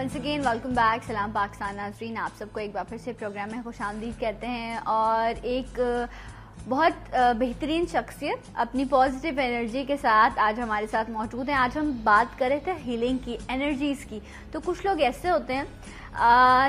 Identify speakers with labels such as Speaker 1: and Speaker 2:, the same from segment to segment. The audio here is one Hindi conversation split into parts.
Speaker 1: Once again welcome back. सलाम पाकिस्तान नाज़रीन, आप सबको एक बार फिर से प्रोग्राम में खुशामदीद कहते हैं। और एक बहुत बेहतरीन शख्सियत अपनी पॉजिटिव एनर्जी के साथ आज हमारे साथ मौजूद हैं। आज हम बात कर रहे थे हीलिंग की, एनर्जीज़ की। तो कुछ लोग ऐसे होते हैं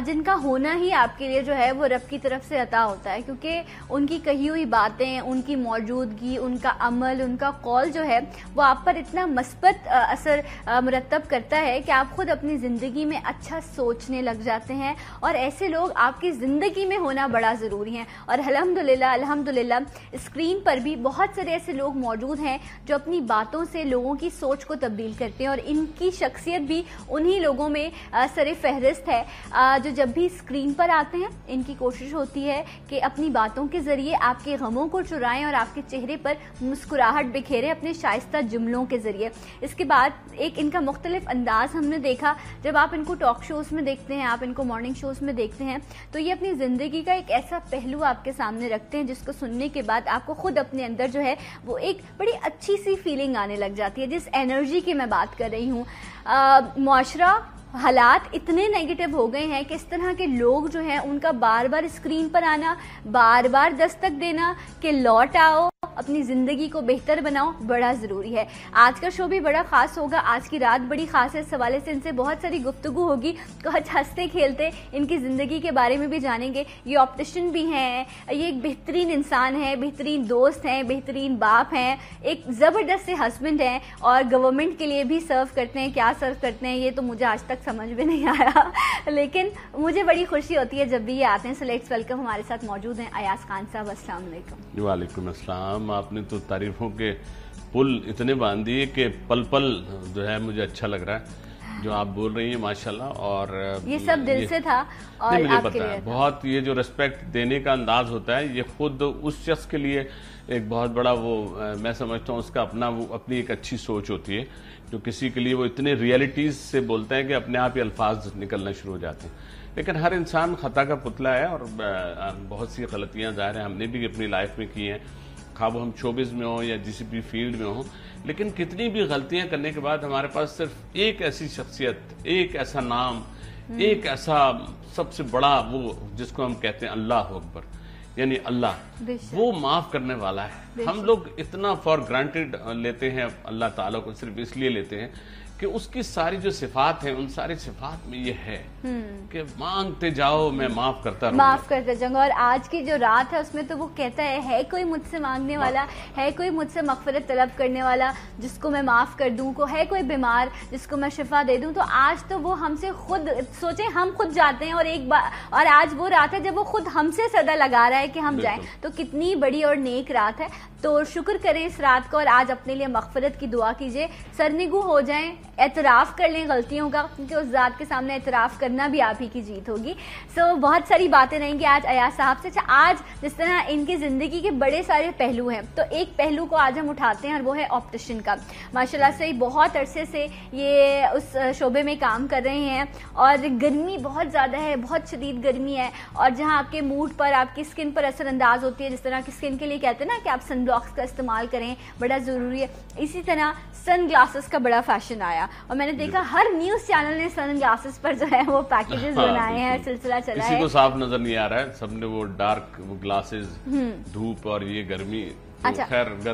Speaker 1: जिनका होना ही आपके लिए जो है वो रब की तरफ से अता होता है, क्योंकि उनकी कही हुई बातें, उनकी मौजूदगी, उनका अमल, उनका कौल जो है वो आप पर इतना मस्बत असर मुरतब करता है कि आप खुद अपनी ज़िंदगी में अच्छा सोचने लग जाते हैं। और ऐसे लोग आपकी ज़िंदगी में होना बड़ा ज़रूरी है। और अल्हम्दुलिल्लाह अल्हम्दुलिल्लाह स्क्रीन पर भी बहुत सारे ऐसे लोग मौजूद हैं जो अपनी बातों से लोगों की सोच को तब्दील करते हैं। और इनकी शख्सियत भी उन्हीं लोगों में सर फहरिस्त है जो जब भी स्क्रीन पर आते हैं इनकी कोशिश होती है कि अपनी बातों के जरिए आपके गमों को चुराएं और आपके चेहरे पर मुस्कुराहट बिखेरें अपने शाइस्ता जुमलों के जरिए। इसके बाद एक इनका मुख्तलिफ अंदाज हमने देखा। जब आप इनको टॉक शोज़ में देखते हैं, आप इनको मॉर्निंग शोज़ में देखते हैं, तो ये अपनी ज़िंदगी का एक ऐसा पहलू आपके सामने रखते हैं जिसको सुनने के बाद आपको खुद अपने अंदर जो है वो एक बड़ी अच्छी सी फीलिंग आने लग जाती है। जिस एनर्जी की मैं बात कर रही हूँ, मुआशरा हालात इतने नेगेटिव हो गए हैं कि इस तरह के लोग जो हैं उनका बार बार स्क्रीन पर आना, बार बार दस्तक देना कि लौट आओ, अपनी ज़िंदगी को बेहतर बनाओ, बड़ा ज़रूरी है। आज का शो भी बड़ा ख़ास होगा, आज की रात बड़ी ख़ास है। इस हवाले से इनसे बहुत सारी गुफ्तगू होगी, कुछ हंसते खेलते इनकी ज़िंदगी के बारे में भी जानेंगे। ये ऑप्टिशियन भी हैं, ये एक बेहतरीन इंसान है, बेहतरीन दोस्त हैं, बेहतरीन बाप हैं, एक ज़बरदस्त से हस्बैंड हैं और गवर्नमेंट के लिए भी सर्व करते हैं। क्या सर्व करते हैं ये तो मुझे आज तक समझ में नहीं आया, लेकिन मुझे बड़ी खुशी होती है जब भी ये आते हैं। सो लेट्स वेलकम, हमारे साथ मौजूद हैं अयाज खान साहब। अस्सलाम वालेकुम।
Speaker 2: वालेकुम अस्सलाम। आपने तो तारीफों के पुल इतने बांध दिए कि पल पल जो है मुझे अच्छा लग रहा है जो आप बोल रही हैं, माशाल्लाह। और
Speaker 1: ये सब दिल से था और
Speaker 2: मुझे
Speaker 1: आपके
Speaker 2: पता
Speaker 1: लिए
Speaker 2: है
Speaker 1: था।
Speaker 2: बहुत ये जो रिस्पेक्ट देने का अंदाज होता है ये खुद उस शख्स के लिए एक बहुत बड़ा वो मैं समझता हूँ उसका अपनी एक अच्छी सोच होती है जो किसी के लिए वो इतने रियलिटीज से बोलते हैं कि अपने आप ही अल्फाज निकलना शुरू हो जाते हैं। लेकिन हर इंसान खता का पुतला है और बहुत सी गलतियां ज़ाहिर है हमने भी अपनी लाइफ में की हैं, खा वो हम शोबिज़ में हो या किसी भी फील्ड में हो। लेकिन कितनी भी गलतियां करने के बाद हमारे पास सिर्फ एक ऐसी शख्सियत, एक ऐसा नाम, एक ऐसा सबसे बड़ा वो जिसको हम कहते हैं अल्लाह अकबर, यानी अल्लाह, वो माफ करने वाला है। हम लोग इतना फॉर ग्रांटेड लेते हैं अल्लाह ताला को, सिर्फ इसलिए लेते हैं कि उसकी सारी जो सिफात है उन सारी सिफात में ये है कि मांगते जाओ मैं माफ करता रहूंगा,
Speaker 1: माफ करते जाऊंगा। और आज की जो रात है उसमें तो वो कहता है कोई मुझसे मांगने वाला, है कोई मुझसे मगफिरत तलब करने वाला जिसको मैं माफ कर दूं, को है कोई बीमार जिसको मैं शिफा दे दूं। तो आज तो वो हमसे खुद सोचे, हम खुद जाते हैं और एक बार, और आज वो रात है जब वो खुद हमसे सदा लगा रहा है कि हम जाएं। तो कितनी बड़ी और नेक रात है। तो शुक्र करें इस रात को और आज अपने लिए मगफिरत की दुआ कीजिए, सरनिगू हो जाएं, एतराफ़ कर लें गलतियों का, क्योंकि उस ज़ात के सामने एतराफ़ करना भी आप ही की जीत होगी। सो बहुत सारी बातें रहेंगी आज अयाज साहब से। अच्छा, आज जिस तरह इनकी ज़िंदगी के बड़े सारे पहलू हैं, तो एक पहलू को आज हम उठाते हैं और वो है ऑप्टिशियन का। माशाल्लाह से बहुत अरसे से ये उस शोबे में काम कर रहे हैं और गर्मी बहुत ज़्यादा है, बहुत शदीद गर्मी है। और जहाँ आपके मूड पर, आपकी स्किन पर असरअंदाज होती है, जिस तरह की स्किन के लिए कहते हैं ना कि आप सन ब्लॉक्स का इस्तेमाल करें, बड़ा ज़रूरी है। इसी तरह सन ग्लासेस का बड़ा फैशन आया और मैंने देखा हर न्यूज़ चैनल ने सन ग्लासेस पर जो है वो पैकेजेस बनाए हैं, सिलसिला चला है।
Speaker 2: किसी को साफ नजर नहीं आ रहा है, सबने वो डार्क वो ग्लासेस, धूप और ये गर्मी।
Speaker 1: अच्छा,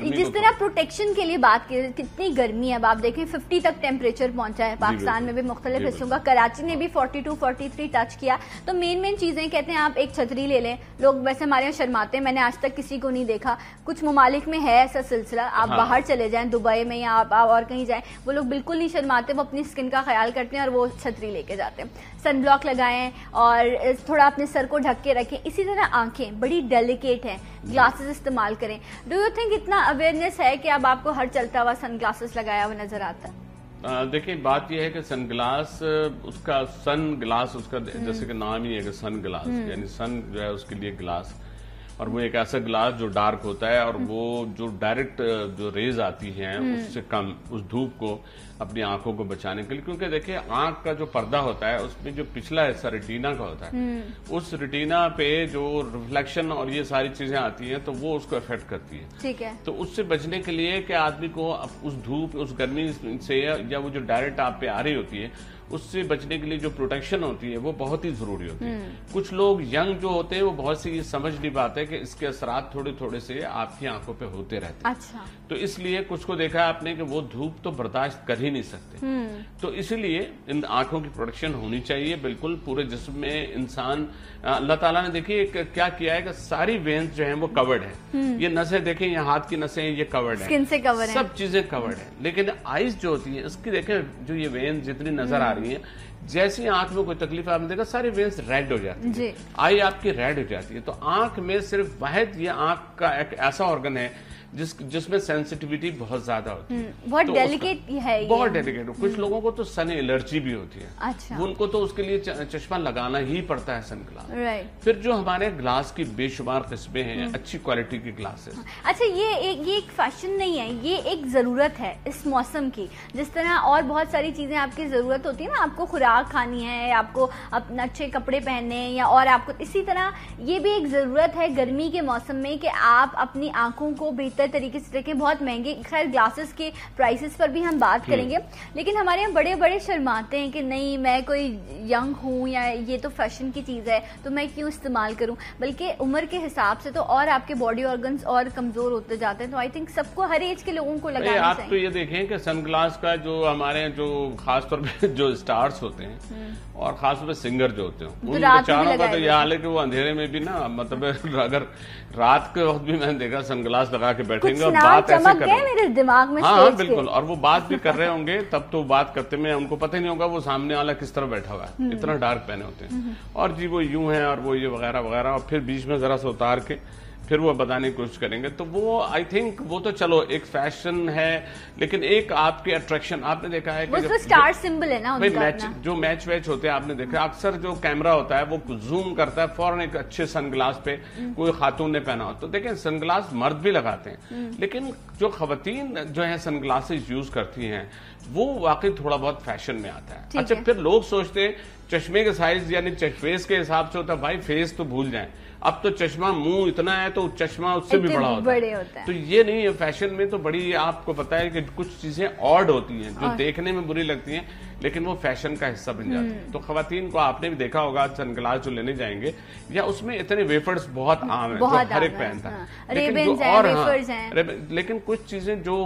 Speaker 1: जिस तरह प्रोटेक्शन के लिए बात की, कितनी गर्मी है। अब आप देखें 50 तक टेम्परेचर पहुंचा है पाकिस्तान में भी, मुख्तलिफ हिस्सों का, कराची ने भी 42 43 टच किया। तो मेन चीजें कहते हैं आप एक छतरी ले लें। लोग वैसे हमारे यहाँ शर्माते हैं, मैंने आज तक किसी को नहीं देखा, कुछ ममालिक में है ऐसा सिलसिला, आप बाहर चले जाएं दुबई में या आप और कहीं जाएं, वो लोग बिल्कुल नहीं शर्माते, वो अपनी स्किन का ख्याल करते हैं और वो छतरी लेके जाते हैं। सन ब्लॉक लगाएं और थोड़ा अपने सर को ढक के रखें। इसी तरह आंखें बड़ी डेलिकेट हैं, ग्लासेस इस्तेमाल करें। डू यू थिंक इतना अवेयरनेस है कि अब आपको हर चलता हुआ सन ग्लासेस लगाया हुआ नजर आता है?
Speaker 2: देखिए बात यह है कि सन ग्लास उसका जैसे कि नाम ही है कि सन ग्लास, यानी सन जो है उसके लिए ग्लास, और वो एक ऐसा ग्लास जो डार्क होता है और वो जो डायरेक्ट जो रेज आती हैं उससे कम उस धूप को अपनी आंखों को बचाने के लिए, क्योंकि देखिए आंख का जो पर्दा होता है उसमें जो पिछला हिस्सा रेटिना का होता है, उस रेटिना पे जो रिफ्लेक्शन और ये सारी चीजें आती हैं तो वो उसको अफेक्ट करती है।
Speaker 1: ठीक है।
Speaker 2: तो उससे बचने के लिए कि आदमी को उस धूप, उस गर्मी से या वो जो डायरेक्ट आप पे आ रही होती है उससे बचने के लिए जो प्रोटेक्शन होती है वो बहुत ही जरूरी होती है। कुछ लोग यंग जो होते हैं वो बहुत सी समझ नहीं पाते कि इसके असरात थोड़े थोड़े से आपकी आंखों पे होते रहते हैं।
Speaker 1: अच्छा।
Speaker 2: तो इसलिए कुछ को देखा है आपने कि वो धूप तो बर्दाश्त कर ही नहीं सकते, तो इसीलिए इन आंखों की प्रोटेक्शन होनी चाहिए बिल्कुल पूरे जिस्म में। इंसान अल्लाह ताला ने देखिए क्या किया है कि सारी वेन्स जो हैं वो कवर्ड है। ये नसें देखें, ये हाथ की नसें ये कवर्ड है,
Speaker 1: स्किन से कवर है, सब
Speaker 2: चीजें कवर्ड है। लेकिन आईज जो होती है इसकी देखें, जो ये वेन्स जितनी नजर आ रही है, जैसी आंख में कोई तकलीफ आपने देखा सारी वेन्स रेड हो जाती है, आई आपकी रेड हो जाती है। तो आंख में सिर्फ वाहिद ये आंख का एक ऐसा ऑर्गन है जिसमें सेंसिटिविटी बहुत ज्यादा होती है,
Speaker 1: बहुत डेलिकेट है ये।
Speaker 2: बहुत डेलिकेट। कुछ लोगों को तो सन एलर्जी भी होती है।
Speaker 1: अच्छा।
Speaker 2: उनको तो उसके लिए चश्मा लगाना ही पड़ता है, सन ग्लास।
Speaker 1: राइट।
Speaker 2: फिर जो हमारे ग्लास की बेशुमार किस्में हैं, अच्छी क्वालिटी की ग्लासेस।
Speaker 1: अच्छा, ये एक फैशन नहीं है, ये एक जरूरत है इस मौसम की। जिस तरह और बहुत सारी चीजें आपकी जरूरत होती है ना, आपको खुराक खानी है, आपको अपने अच्छे कपड़े पहनने, या और आपको इसी तरह ये भी एक जरूरत है गर्मी के मौसम में कि आप अपनी आंखों को बेहतर तरीके से रखें। बहुत महंगे, खैर ग्लासेस के प्राइसेस पर भी हम बात करेंगे, लेकिन हमारे यहाँ बड़े बड़े शर्माते हैं कि नहीं मैं कोई यंग हूँ या ये तो फैशन की चीज है तो मैं क्यों इस्तेमाल करूं। बल्कि उम्र के हिसाब से तो और आपके बॉडी ऑर्गन्स और कमजोर होते जाते हैं। तो आई थिंक सबको, हर एज के लोगों को लगाना
Speaker 2: आप
Speaker 1: चाहिए।
Speaker 2: तो ये देखें कि सनग्लास का जो हमारे जो खासतौर पे जो स्टार्स होते हैं और खासतौर पे सिंगर जो होते हैं, उन बेचारों का तो यह हाल है कि वो अंधेरे में भी ना, मतलब अगर रात के वक्त भी मैंने देखा सनग्लास लगा के बैठेंगे और बात ऐसे कर रहे हैं
Speaker 1: मेरे दिमाग में।
Speaker 2: हाँ बिल्कुल, और वो बात भी कर रहे होंगे तब तो बात करते में उनको पता ही नहीं होगा वो सामने वाला किस तरह बैठा हुआ है, इतना डार्क पहने होते हैं, और जी वो यूं है और वो ये वगैरह वगैरह, और फिर बीच में जरा सा उतार के फिर वो बताने की कोशिश करेंगे। तो वो आई थिंक वो तो चलो एक फैशन है, लेकिन एक आपके अट्रैक्शन आपने देखा है कि
Speaker 1: तो स्टार सिंबल है ना उनका।
Speaker 2: मैच जो मैच वैच होते हैं आपने देखा अक्सर जो कैमरा होता है वो जूम करता है फौरन एक अच्छे सनग्लास पे कोई खातून ने पहना हो। तो देखें सनग्लास मर्द भी लगाते हैं, लेकिन जो खवातीन जो है सनग्लासेस यूज करती हैं वो वाकई थोड़ा बहुत फैशन में आता है। अच्छा, फिर लोग सोचते हैं चश्मे के साइज यानी फेस के हिसाब से होता है। भाई फेस तो भूल जाएं, अब तो चश्मा मुंह इतना है तो चश्मा उससे भी बड़ा होता है। तो ये नहीं है, फैशन में तो बड़ी आपको पता है कि कुछ चीजें ऑड होती हैं जो देखने में बुरी लगती हैं, लेकिन वो फैशन का हिस्सा बन जाती है। तो खवातीन को आपने भी देखा होगा सनग्लास जो लेने जाएंगे, या उसमें इतने वेफर्स बहुत आम है, जो हर एक पहनता है। लेकिन कुछ चीजें जो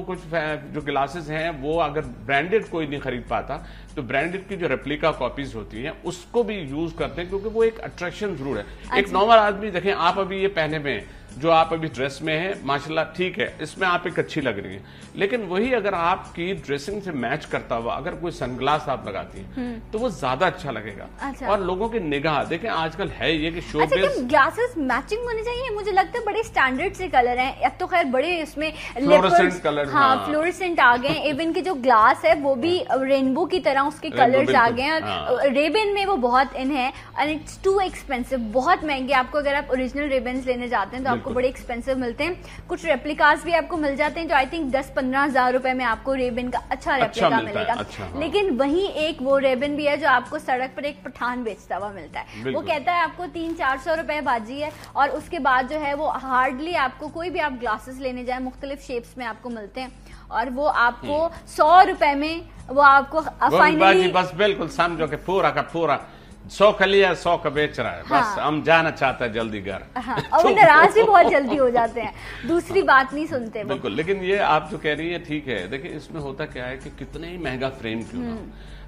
Speaker 2: ग्लासेस हैं वो अगर ब्रांडेड कोई नहीं खरीद पाता तो ब्रांडेड की जो रेप्लिका कॉपीज होती हैं उसको भी यूज करते हैं, क्योंकि वो एक अट्रैक्शन जरूर है। एक नॉर्मल आदमी देखें, आप अभी ये पहने में हैं, जो आप अभी ड्रेस में है माशाल्लाह ठीक है, इसमें आप एक अच्छी लग रही है, लेकिन वही अगर आपकी ड्रेसिंग से मैच करता हुआ अगर कोई सनग्लास आप लगाती हैं तो वो ज्यादा अच्छा लगेगा। अच्छा। और लोगों की निगाह देखें आजकल है ये कि शो बेस
Speaker 1: ग्लासेस मैचिंग होने चाहिए। मुझे लगता है बड़े स्टैंडर्ड से कलर हैं, अब तो खैर बड़े उसमें
Speaker 2: फ्लोरोसेंट कलर,
Speaker 1: हाँ फ्लोरोसेंट आ गए। इवन के जो ग्लास है वो भी रेनबो की तरह उसके कलर्स आ गए हैं, और रेबन में वो बहुत इन है, एंड इट्स टू एक्सपेंसिव, बहुत महंगे। आपको अगर आप ओरिजिनल रेबन्स लेने जाते हैं तो आपको बड़े एक्सपेंसिव मिलते हैं। कुछ रेप्लिकास भी आपको मिल जाते हैं जो आई थिंक 10-15 हजार रुपए में आपको रेबन का अच्छा रेप्लिका मिलेगा।
Speaker 2: अच्छा, हाँ।
Speaker 1: लेकिन वही एक वो रेबन भी है जो आपको सड़क पर एक पठान बेचता हुआ मिलता है, वो कहता है आपको 300-400 रुपए बाजी है, और उसके बाद जो है वो हार्डली आपको कोई भी आप ग्लासेस लेने जाए मुख्तलिफ शेप्स में आपको मिलते हैं, और वो आपको 100 रुपए में वो आपको फाइनली
Speaker 2: बस बिल्कुल समझो कि पूरा का पूरा 100 का लिया 100 का बेच रहा है। बस हम जाना चाहता है जल्दी घर।
Speaker 1: हाँ, और वो नाराज भी बहुत जल्दी हो जाते हैं, दूसरी बात नहीं सुनते।
Speaker 2: बिल्कुल, लेकिन ये आप जो कह रही है ठीक है। देखिए इसमें होता क्या है कि कितने ही महंगा फ्रेम क्यों ना,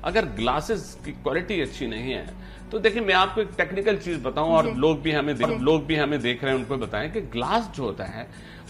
Speaker 2: अगर ग्लासेस की क्वालिटी अच्छी नहीं है तो देखिए मैं आपको एक टेक्निकल चीज बताऊं, और लोग भी हमें देख रहे हैं उनको बताएं कि ग्लास जो होता है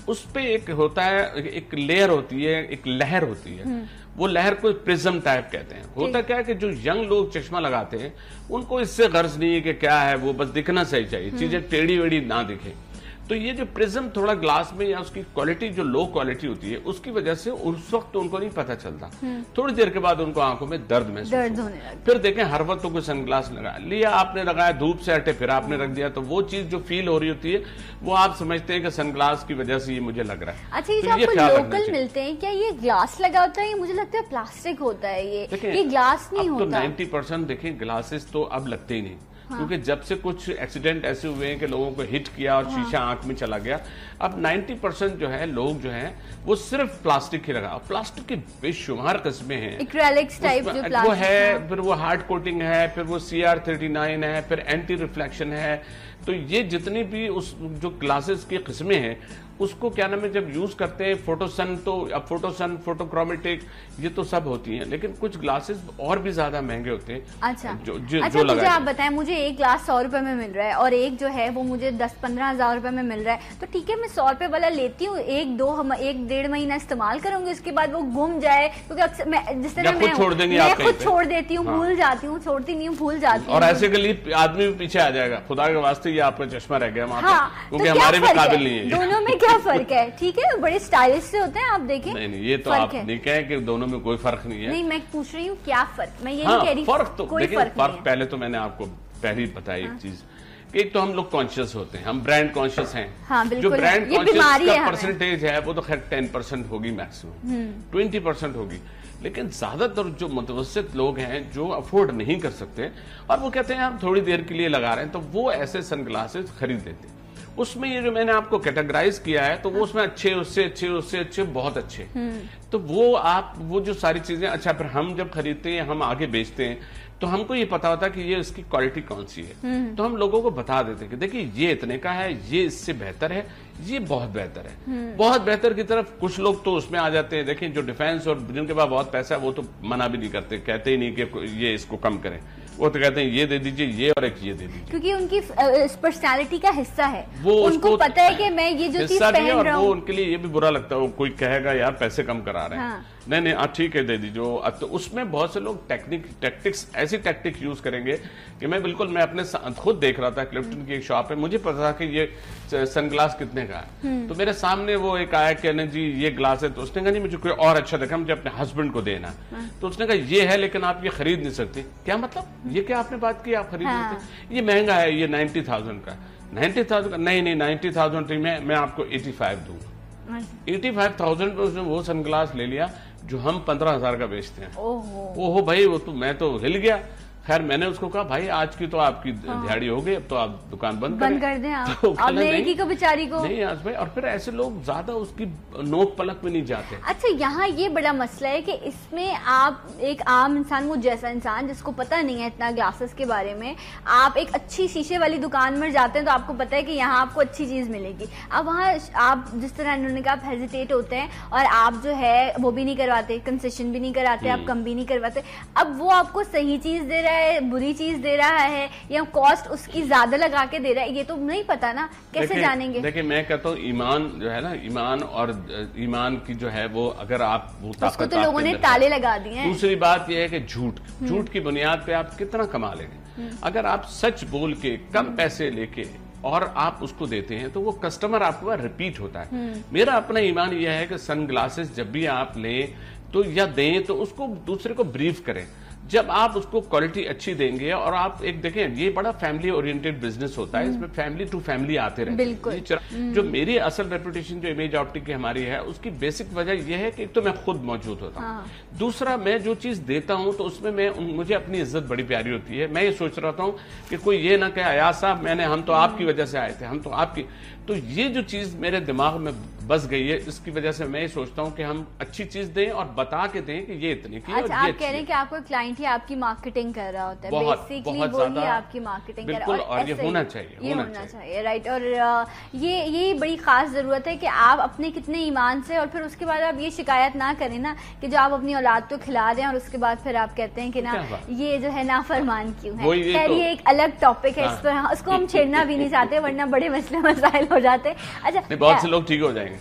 Speaker 2: उस पे एक होता है, एक लेयर होती है, एक लहर होती है, वो लहर को प्रिज्म टाइप कहते हैं। होता क्या है कि जो यंग लोग चश्मा लगाते हैं उनको इससे गर्ज नहीं है कि क्या है, वो बस दिखना सही चाहिए, चीजें टेढ़ी वेढ़ी ना दिखे। तो ये जो प्रिज्म थोड़ा ग्लास में या उसकी क्वालिटी जो लो क्वालिटी होती है उसकी वजह से उस वक्त तो उनको नहीं पता चलता, थोड़ी देर के बाद उनको आंखों में दर्द महसूस होने लगता। फिर देखें हर वक्त तो कोई सनग्लास लगा लिया आपने, लगाया धूप से हटे, फिर आपने रख दिया, तो वो चीज जो फील हो रही होती है वो आप समझते हैं कि सनग्लास की वजह से ये मुझे लग रहा है।
Speaker 1: अच्छा, ये जो आपको लोकल मिलते हैं क्या ये ग्लास लगा होता है? ये मुझे लगता है प्लास्टिक होता है, ये ग्लास नहीं होता।
Speaker 2: 90% देखें ग्लासेस तो अब लगते ही नहीं। क्योंकि जब से कुछ एक्सीडेंट ऐसे हुए हैं कि लोगों को हिट किया और शीशा आंख में चला गया, अब 90% जो है लोग जो हैं वो सिर्फ प्लास्टिक ही लगा। प्लास्टिक की बेशुमार किस्में हैं,
Speaker 1: एक्रेलिक्स टाइप जो प्लास्टिक
Speaker 2: वो है, फिर वो हार्ड कोटिंग है, फिर वो CR39 है, फिर एंटी रिफ्लेक्शन है। तो ये जितनी भी उस जो ग्लासेस की किस्में हैं उसको क्या नाम है जब यूज करते हैं, फोटोसन, तो अब फोटोसन, फोटोक्रोमेटिक, ये तो सब होती हैं, लेकिन कुछ ग्लासेस और भी ज्यादा महंगे होते हैं।
Speaker 1: अच्छा
Speaker 2: जो
Speaker 1: मुझे आप बताएं, मुझे एक ग्लास 100 रुपए में मिल रहा है और एक जो है वो मुझे 10-15 हजार रुपए में मिल रहा है, तो ठीक है मैं 100 रुपए वाला लेती हूँ, 1-1.5 महीना इस्तेमाल करूंगी, उसके बाद वो गुम जाए, क्योंकि अक्सर मैं जिस तरह मैं खुद छोड़ देती हूँ, भूल जाती हूँ, छोड़ती नहीं हूँ, भूल जाती हूँ,
Speaker 2: और ऐसे के लिए आदमी भी पीछे आ जाएगा, खुदा के वास्ते ये आपका चश्मा रह गया, क्योंकि हमारे भी काबिल नहीं है।
Speaker 1: दोनों में क्या फर्क है? ठीक है, बड़े स्टाइलिश से होते हैं, आप देखें।
Speaker 2: नहीं, ये तो आप नहीं कहें कि दोनों में कोई फर्क नहीं है।
Speaker 1: नहीं, मैं पूछ रही हूँ क्या फर्क, मैं ये नहीं कह रही
Speaker 2: फर्क तो
Speaker 1: कोई फर्क
Speaker 2: पहले तो मैंने आपको पहले ही बताई एक चीज, एक तो हम लोग कॉन्शियस होते हैं, हम ब्रांड कॉन्शियस हैं।
Speaker 1: हाँ,
Speaker 2: जो ब्रांड कॉन्शियस का परसेंटेज है वो तो खैर 10% होगी, मैक्सिमम 20% होगी, लेकिन ज्यादातर जो मुतवस्सित लोग हैं जो अफोर्ड नहीं कर सकते और वो कहते हैं हम थोड़ी देर के लिए लगा रहे हैं, तो वो ऐसे सनग्लासेस खरीद लेते हैं। उसमें ये जो मैंने आपको कैटेगराइज किया है, तो वो उसमें अच्छे, उससे अच्छे, उससे अच्छे, बहुत अच्छे, तो वो जो सारी चीजें, अच्छा फिर हम जब खरीदते हैं, हम आगे बेचते हैं, तो हमको ये पता होता है कि ये इसकी क्वालिटी कौन सी है, तो हम लोगों को बता देते हैं कि देखिए ये इतने का है, ये इससे बेहतर है, ये बहुत बेहतर है। बहुत बेहतर की तरफ कुछ लोग तो उसमें आ जाते हैं, देखिए जो डिफेंस और जिनके पास बहुत पैसा है वो तो मना भी नहीं करते, कहते ही नहीं कि ये इसको कम करें, वो तो कहते हैं ये दे दीजिए, ये और एक ये दे दीजिए,
Speaker 1: क्योंकि उनकी पर्सनालिटी का हिस्सा है, वो उनको पता है कि मैं ये जो चीज पहन रहा हूं,
Speaker 2: वो उनके लिए ये भी बुरा लगता है, कोई कहेगा यार पैसे कम करा रहे हैं। हाँ। नहीं ठीक है दे दीजिए। तो उसमें बहुत से लोग टैक्टिक्स ऐसी टैक्टिक यूज करेंगे कि मैं अपने खुद देख रहा था, क्लिफ्टन की एक शॉप है, मुझे पता था कि ये सनग्लास कितने का है, तो मेरे सामने वो एक आया कहने जी ये ग्लास है, तो उसने कहा नहीं मुझे कोई और अच्छा देखा, मुझे अपने हस्बैंड को देना, तो उसने कहा ये है लेकिन आप ये खरीद नहीं सकते। क्या मतलब? ये क्या आपने बात की, आप खरीद नहीं सकते, ये महंगा है, ये 90,000 का। 90,000 का? नहीं 90,000 मैं आपको 85 दूंगा। 85,000 में उसने वो सनग्लास ले लिया जो हम 15,000 का बेचते हैं। ओहो भाई, वो तो मैं तो हिल गया। खैर मैंने उसको कहा भाई आज की तो आपकी दिहाड़ी हो गई, अब तो आप दुकान बंद
Speaker 1: कर दें आप। तो मेरी को बेचारी को
Speaker 2: नहीं आज भाई, और फिर ऐसे लोग ज्यादा उसकी नोक पलक में नहीं जाते।
Speaker 1: अच्छा, यहाँ ये बड़ा मसला है कि इसमें आप एक आम इंसान, वो जैसा इंसान जिसको पता नहीं है इतना ग्लासेस के बारे में, आप एक अच्छी शीशे वाली दुकान में जाते हैं तो आपको पता है कि यहाँ आपको अच्छी चीज मिलेगी। अब वहाँ आप जिस तरह उन्होंने कहा आप हेजिटेट होते हैं और आप जो है वो भी नहीं करवाते, कंसेशन भी नहीं कराते, आप कम भी नहीं करवाते। अब वो आपको सही चीज दे रहा है, बुरी चीज दे रहा है, या कॉस्ट उसकी ज्यादा लगा के दे रहा है, ये तो नहीं पता ना, कैसे जानेंगे?
Speaker 2: देखिए मैं कहता हूँ ईमान जो है ना, ईमान और ईमान की जो है वो अगर आप
Speaker 1: उसको तो लोगों ने ताले लगा दिए हैं।
Speaker 2: दूसरी बात यह है कि झूठ की बुनियाद पे आप कितना कमा लेंगे। अगर आप सच बोल के कम पैसे लेके और आप उसको देते हैं तो वो कस्टमर आपको रिपीट होता है। मेरा अपना ईमान यह है कि सनग्लासेस जब भी आप लें तो या दें तो उसको दूसरे को ब्रीफ करें। जब आप उसको क्वालिटी अच्छी देंगे और आप एक देखें, ये बड़ा फैमिली ओरिएंटेड बिजनेस होता है, इसमें फैमिली टू फैमिली आते रहते हैं। जो मेरी असल रेपुटेशन जो इमेज ऑप्टिक की हमारी है, उसकी बेसिक वजह यह है कि एक तो मैं खुद मौजूद होता हूँ, दूसरा मैं जो चीज देता हूँ तो उसमें मुझे अपनी इज्जत बड़ी प्यारी होती है। मैं ये सोच रहा हूँ कि कोई ये ना कहे अयाज साहब हम तो आपकी वजह से आए थे, हम तो आपकी, तो ये जो चीज मेरे दिमाग में बस गई है, इसकी वजह से मैं ये सोचता हूँ कि हम अच्छी चीज दें और बता के दें कि ये इतनी की।
Speaker 1: अच्छा, आप कह रहे हैं कि आपको क्लाइंट ही आपकी मार्केटिंग कर रहा होता है, बेसिकली वो ही आपकी मार्केटिंग कर रहा है,
Speaker 2: और ये होना चाहिए,
Speaker 1: ये होना चाहिए, राइट। और ये बड़ी खास जरूरत है कि आप अपने कितने ईमान से, और फिर उसके बाद आप ये शिकायत ना करें ना कि जो आप अपनी औलाद को खिला दें और उसके बाद फिर आप कहते हैं कि ना ये जो है नाफरमान क्यों है। खैर ये एक अलग टॉपिक है, इस पर उसको हम छेड़ना भी नहीं चाहते वरना बड़े मसले मसाइल हो जाते हैं। अच्छा,
Speaker 2: बहुत से लोग ठीक हो जाएंगे,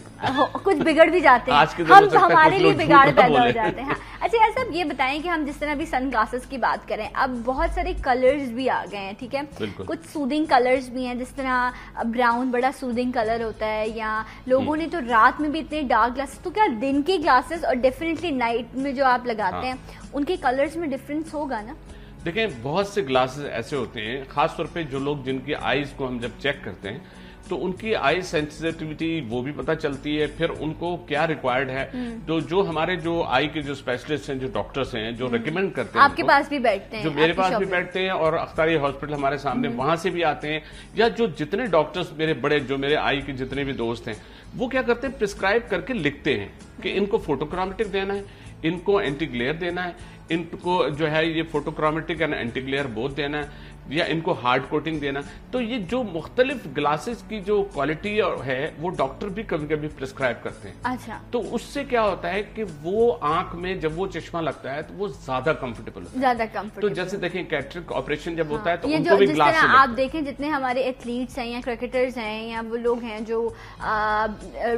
Speaker 1: कुछ बिगड़ भी जाते हैं, हम तो हमारे लिए बिगाड़ पैदा हो जाते हैं। अच्छा यार साहब, ये बताएं कि हम जिस तरह भी सन ग्लासेस की बात करें, अब बहुत सारे कलर्स भी आ गए हैं, ठीक है, कुछ सूदिंग कलर्स भी हैं, जिस तरह ब्राउन बड़ा सूदिंग कलर होता है, या लोगों ने तो रात में भी इतने डार्क ग्लासेस, तो क्या दिन के ग्लासेस और डेफिनेटली नाइट में जो आप लगाते हैं उनके कलर्स में डिफरेंस होगा ना?
Speaker 2: देखें बहुत से ग्लासेस ऐसे होते हैं, खासतौर पे जो लोग जिनकी आईज को हम जब चेक करते हैं तो उनकी आई सेंसिटिविटी वो भी पता चलती है, फिर उनको क्या रिक्वायर्ड है। तो जो हमारे जो आई के जो स्पेशलिस्ट हैं, जो डॉक्टर्स हैं, जो रिकमेंड करते हैं,
Speaker 1: आपके पास भी बैठते हैं,
Speaker 2: जो मेरे पास भी बैठते हैं और अख्तारी हॉस्पिटल हमारे सामने, वहां से भी आते हैं, या जो जितने डॉक्टर्स मेरे बड़े, जो मेरे आई के जितने भी दोस्त हैं, वो क्या करते हैं, प्रिस्क्राइब करके लिखते हैं कि इनको फोटोक्रोमेटिक देना है, इनको एंटी ग्लेयर देना है, इनको जो है ये photochromatic and anti glare both देना है, या इनको हार्ड कोटिंग देना। तो ये जो मुख्तलिफ ग्लासेस की जो क्वालिटी है वो डॉक्टर भी कभी कभी प्रिस्क्राइब करते हैं।
Speaker 1: अच्छा।
Speaker 2: तो उससे क्या होता है कि वो आंख में जब वो चश्मा लगता है तो वो ज्यादा कंफर्टेबल होता है,
Speaker 1: ज्यादा कंफर्टेबल।
Speaker 2: तो जैसे देखें कैटरेक्ट ऑपरेशन जब होता है तो
Speaker 1: ये
Speaker 2: उनको भी
Speaker 1: जिस
Speaker 2: ग्लास
Speaker 1: तरह आप देखें, जितने हमारे एथलीट्स हैं या क्रिकेटर्स हैं या वो लोग हैं जो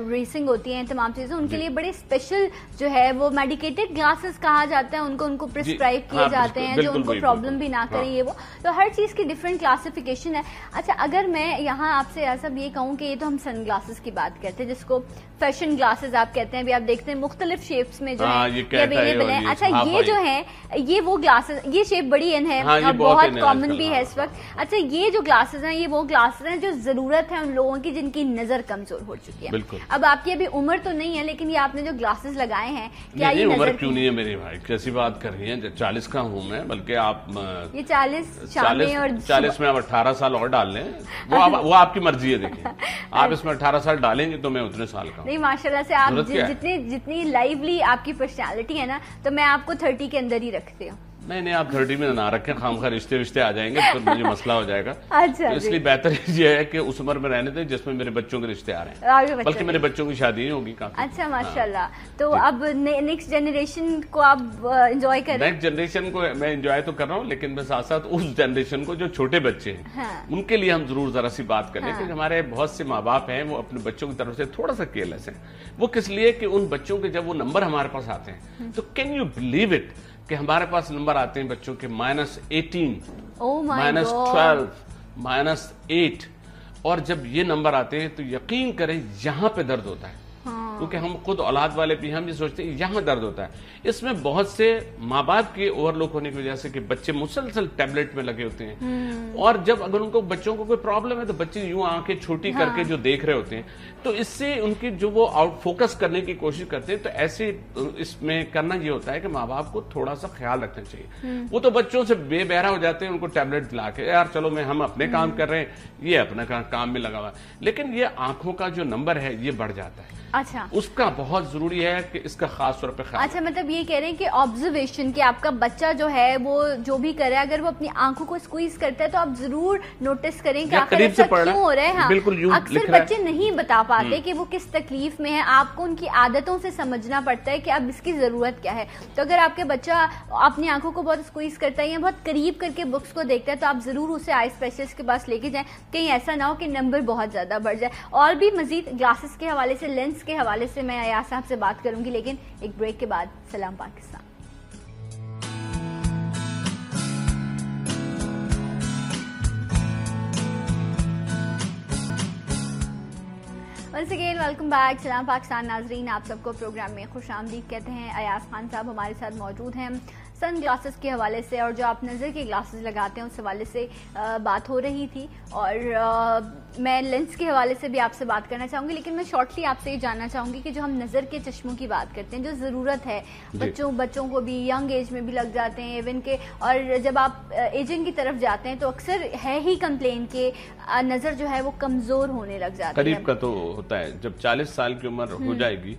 Speaker 1: रेसिंग होती है, तमाम चीजें, उनके लिए बड़े स्पेशल जो है वो मेडिकेटेड ग्लासेस कहा जाता है, उनको प्रिस्क्राइब किए जाते हैं जो उनको प्रॉब्लम भी ना करें। ये वो तो हर चीज की डिफरेंट क्लासिफिकेशन है। अच्छा, अगर मैं यहाँ आपसे ऐसा भी ये कहूँ कि ये तो हम सन ग्लासेस की बात करते हैं, जिसको फैशन ग्लासेस आप कहते हैं, अभी आप देखते हैं मुख्तलिफ शेप्स में जो है ये अवेलेबल है। अच्छा, ये जो है ये वो ग्लासेस, ये शेप बड़ी इन है और बहुत कॉमन भी है इस वक्त। अच्छा, ये जो ग्लासेस हैं ये वो ग्लासेस हैं जो जरूरत है उन लोगों की जिनकी नजर कमजोर हो चुकी है। अब आपकी अभी उम्र तो नहीं है, लेकिन ये आपने जो ग्लासेस लगाए हैं, क्या ये
Speaker 2: उम्र क्यों नहीं है मेरे भाई, कैसी बात कर रही है, 40 का हूँ मैं, बल्कि आप
Speaker 1: ये 40
Speaker 2: में आप 18 साल और डाल लें, वो आपकी मर्जी है। देखिए आप इसमें 18 साल डालेंगे तो मैं उतने साल का।
Speaker 1: नहीं, माशाल्लाह से आप जितनी लाइवली आपकी पर्सनालिटी है ना, तो मैं आपको 30 के अंदर ही रखती हूँ।
Speaker 2: नहीं, आप 30 में ना रखें, खामखा रिश्ते आ जाएंगे तो मुझे मसला हो जाएगा।
Speaker 1: अच्छा,
Speaker 2: तो इसलिए बेहतर ये है कि उस उम्र में रहने दें जिसमें मेरे बच्चों के रिश्ते आ रहे हैं, बल्कि मेरे बच्चों की शादी होगी काफी।
Speaker 1: अच्छा, माशाल्लाह। तो अब नेक्स्ट जनरेशन को आप एंजॉय करें।
Speaker 2: नेक्स्ट जनरेशन को मैं एंजॉय तो कर रहा हूँ, लेकिन मैं साथ साथ उस जनरेशन को जो छोटे बच्चे हैं उनके लिए हम जरूर जरा सी बात करें कि हमारे बहुत से माँ बाप हैं वो अपने बच्चों की तरफ से थोड़ा सा केयरलेस है। वो किस लिए कि उन बच्चों के जब वो नंबर हमारे पास आते हैं तो कैन यू बिलीव इट कि हमारे पास नंबर आते हैं बच्चों के -18, -12, -8, और जब ये नंबर आते हैं तो यकीन करें यहां पे दर्द होता है। क्योंकि हम खुद औलाद वाले भी हम ये सोचते हैं यहां दर्द होता है। इसमें बहुत से माँ बाप के ओवरलुक होने की वजह से कि बच्चे मुसलसल टैबलेट में लगे होते हैं, और जब अगर उनको बच्चों को कोई प्रॉब्लम है तो बच्चे यूं आंखें छोटी करके जो देख रहे होते हैं, तो इससे उनकी जो वो आउट फोकस करने की कोशिश करते हैं। तो ऐसे इसमें करना ये होता है कि माँ बाप को थोड़ा सा ख्याल रखना चाहिए। वो तो बच्चों से बेबहरा हो जाते हैं, उनको टैबलेट दिला के यार चलो हम अपने काम कर रहे हैं, ये अपने काम में लगा हुआ है, लेकिन ये आंखों का जो नंबर है ये बढ़ जाता है।
Speaker 1: अच्छा,
Speaker 2: उसका बहुत जरूरी है कि इसका खास तौर पे ख्याल।
Speaker 1: अच्छा, मतलब ये कह रहे हैं कि ऑब्जर्वेशन कि आपका बच्चा जो है वो जो भी करे, अगर वो अपनी आंखों को स्क्वीज करता है तो आप जरूर नोटिस करें कि आखिर ऐसा क्यों हो रहा है।
Speaker 2: बिल्कुल,
Speaker 1: अक्सर बच्चे नहीं बता पाते कि वो किस तकलीफ में है। आपको उनकी आदतों से समझना पड़ता है कि अब इसकी जरूरत क्या है। तो अगर आपके बच्चा अपनी आंखों को बहुत स्क्वीज करता है या बहुत करीब करके बुक्स को देखता है तो आप जरूर उसे आई स्पेशलिस्ट के पास लेके जाएं, कहीं ऐसा ना हो कि नंबर बहुत ज्यादा बढ़ जाए। और भी मजीद ग्लासेस के हवाले से, लेंस के हवाले से मैं अयाज साहब से बात करूंगी, लेकिन एक ब्रेक के बाद। सलाम Pakistan. Once again welcome back. सलाम पाकिस्तान नाजरीन, आप सबको प्रोग्राम में खुशामदीद कहते हैं। अयाज खान साहब हमारे साथ मौजूद हैं। सन ग्लासेस के हवाले से और जो आप नज़र के ग्लासेस लगाते हैं उस हवाले से बात हो रही थी, और मैं लेंस के हवाले से भी आपसे बात करना चाहूँगी, लेकिन मैं शॉर्टली आपसे ये जानना चाहूँगी कि जो हम नज़र के चश्मों की बात करते हैं, जो ज़रूरत है बच्चों को भी यंग एज में भी लग जाते हैं इवन के, और जब आप एजिंग की तरफ जाते हैं तो अक्सर है ही कंप्लेन के नज़र जो है वो कमज़ोर होने लग जाती है।
Speaker 2: करीब का तो होता है, जब 40 साल की उम्र हो जाएगी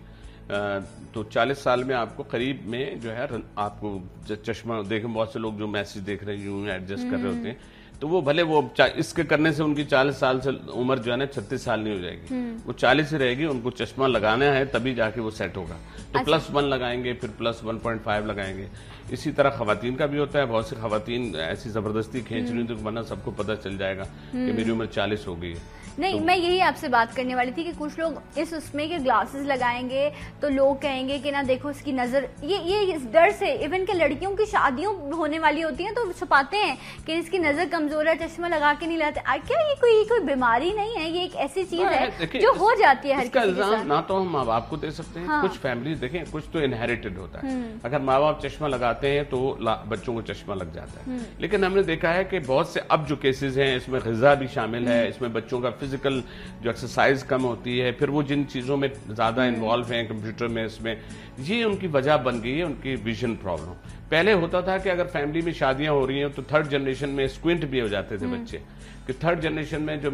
Speaker 2: तो 40 साल में आपको करीब में जो है आपको चश्मा देखें, बहुत से लोग जो मैसेज देख रहे हैं एडजस्ट कर रहे होते हैं, तो वो भले वो इसके करने से उनकी 40 साल से उम्र जो है ना 36 साल नहीं हो जाएगी, वो 40 ही रहेगी। उनको चश्मा लगाना है तभी जाके वो सेट होगा। तो +1 लगाएंगे, फिर +1.5 लगाएंगे। इसी तरह खवातीन का भी होता है। बहुत सी खवातीन ऐसी जबरदस्ती खींच रही तो वरना सबको पता चल जाएगा कि मेरी उम्र 40 हो गई है।
Speaker 1: नहीं, मैं यही आपसे बात करने वाली थी कि कुछ लोग इस उसमें के ग्लासेस लगाएंगे तो लोग कहेंगे कि ना देखो इसकी नजर, ये इस डर से इवन के लड़कियों की शादियां होने वाली होती हैं तो छुपाते हैं कि इसकी नजर कमजोर है, चश्मा लगा के नहीं लाते। क्या ये कोई बीमारी नहीं है, ये एक ऐसी चीज है जो हो जाती है हर किसी के साथ।
Speaker 2: ना तो हम माँ बाप को दे सकते हैं, कुछ फैमिली देखें, कुछ तो इनहेरिटेड होता है। अगर माँ बाप चश्मा लगाते हैं तो बच्चों को चश्मा लग जाता है। लेकिन हमने देखा है कि बहुत से अब जो केसेस हैं इसमें ग़िज़ा भी शामिल है, इसमें बच्चों का फिजिकल जो एक्सरसाइज कम होती है, फिर वो जिन चीजों में ज्यादा इन्वॉल्व हैं कंप्यूटर में, इसमें ये उनकी वजह बन गई है उनकी विजन प्रॉब्लम। पहले होता था कि अगर फैमिली में शादियां हो रही हैं तो थर्ड जनरेशन में स्क्विंट भी हो जाते थे बच्चे, कि थर्ड जनरेशन में जो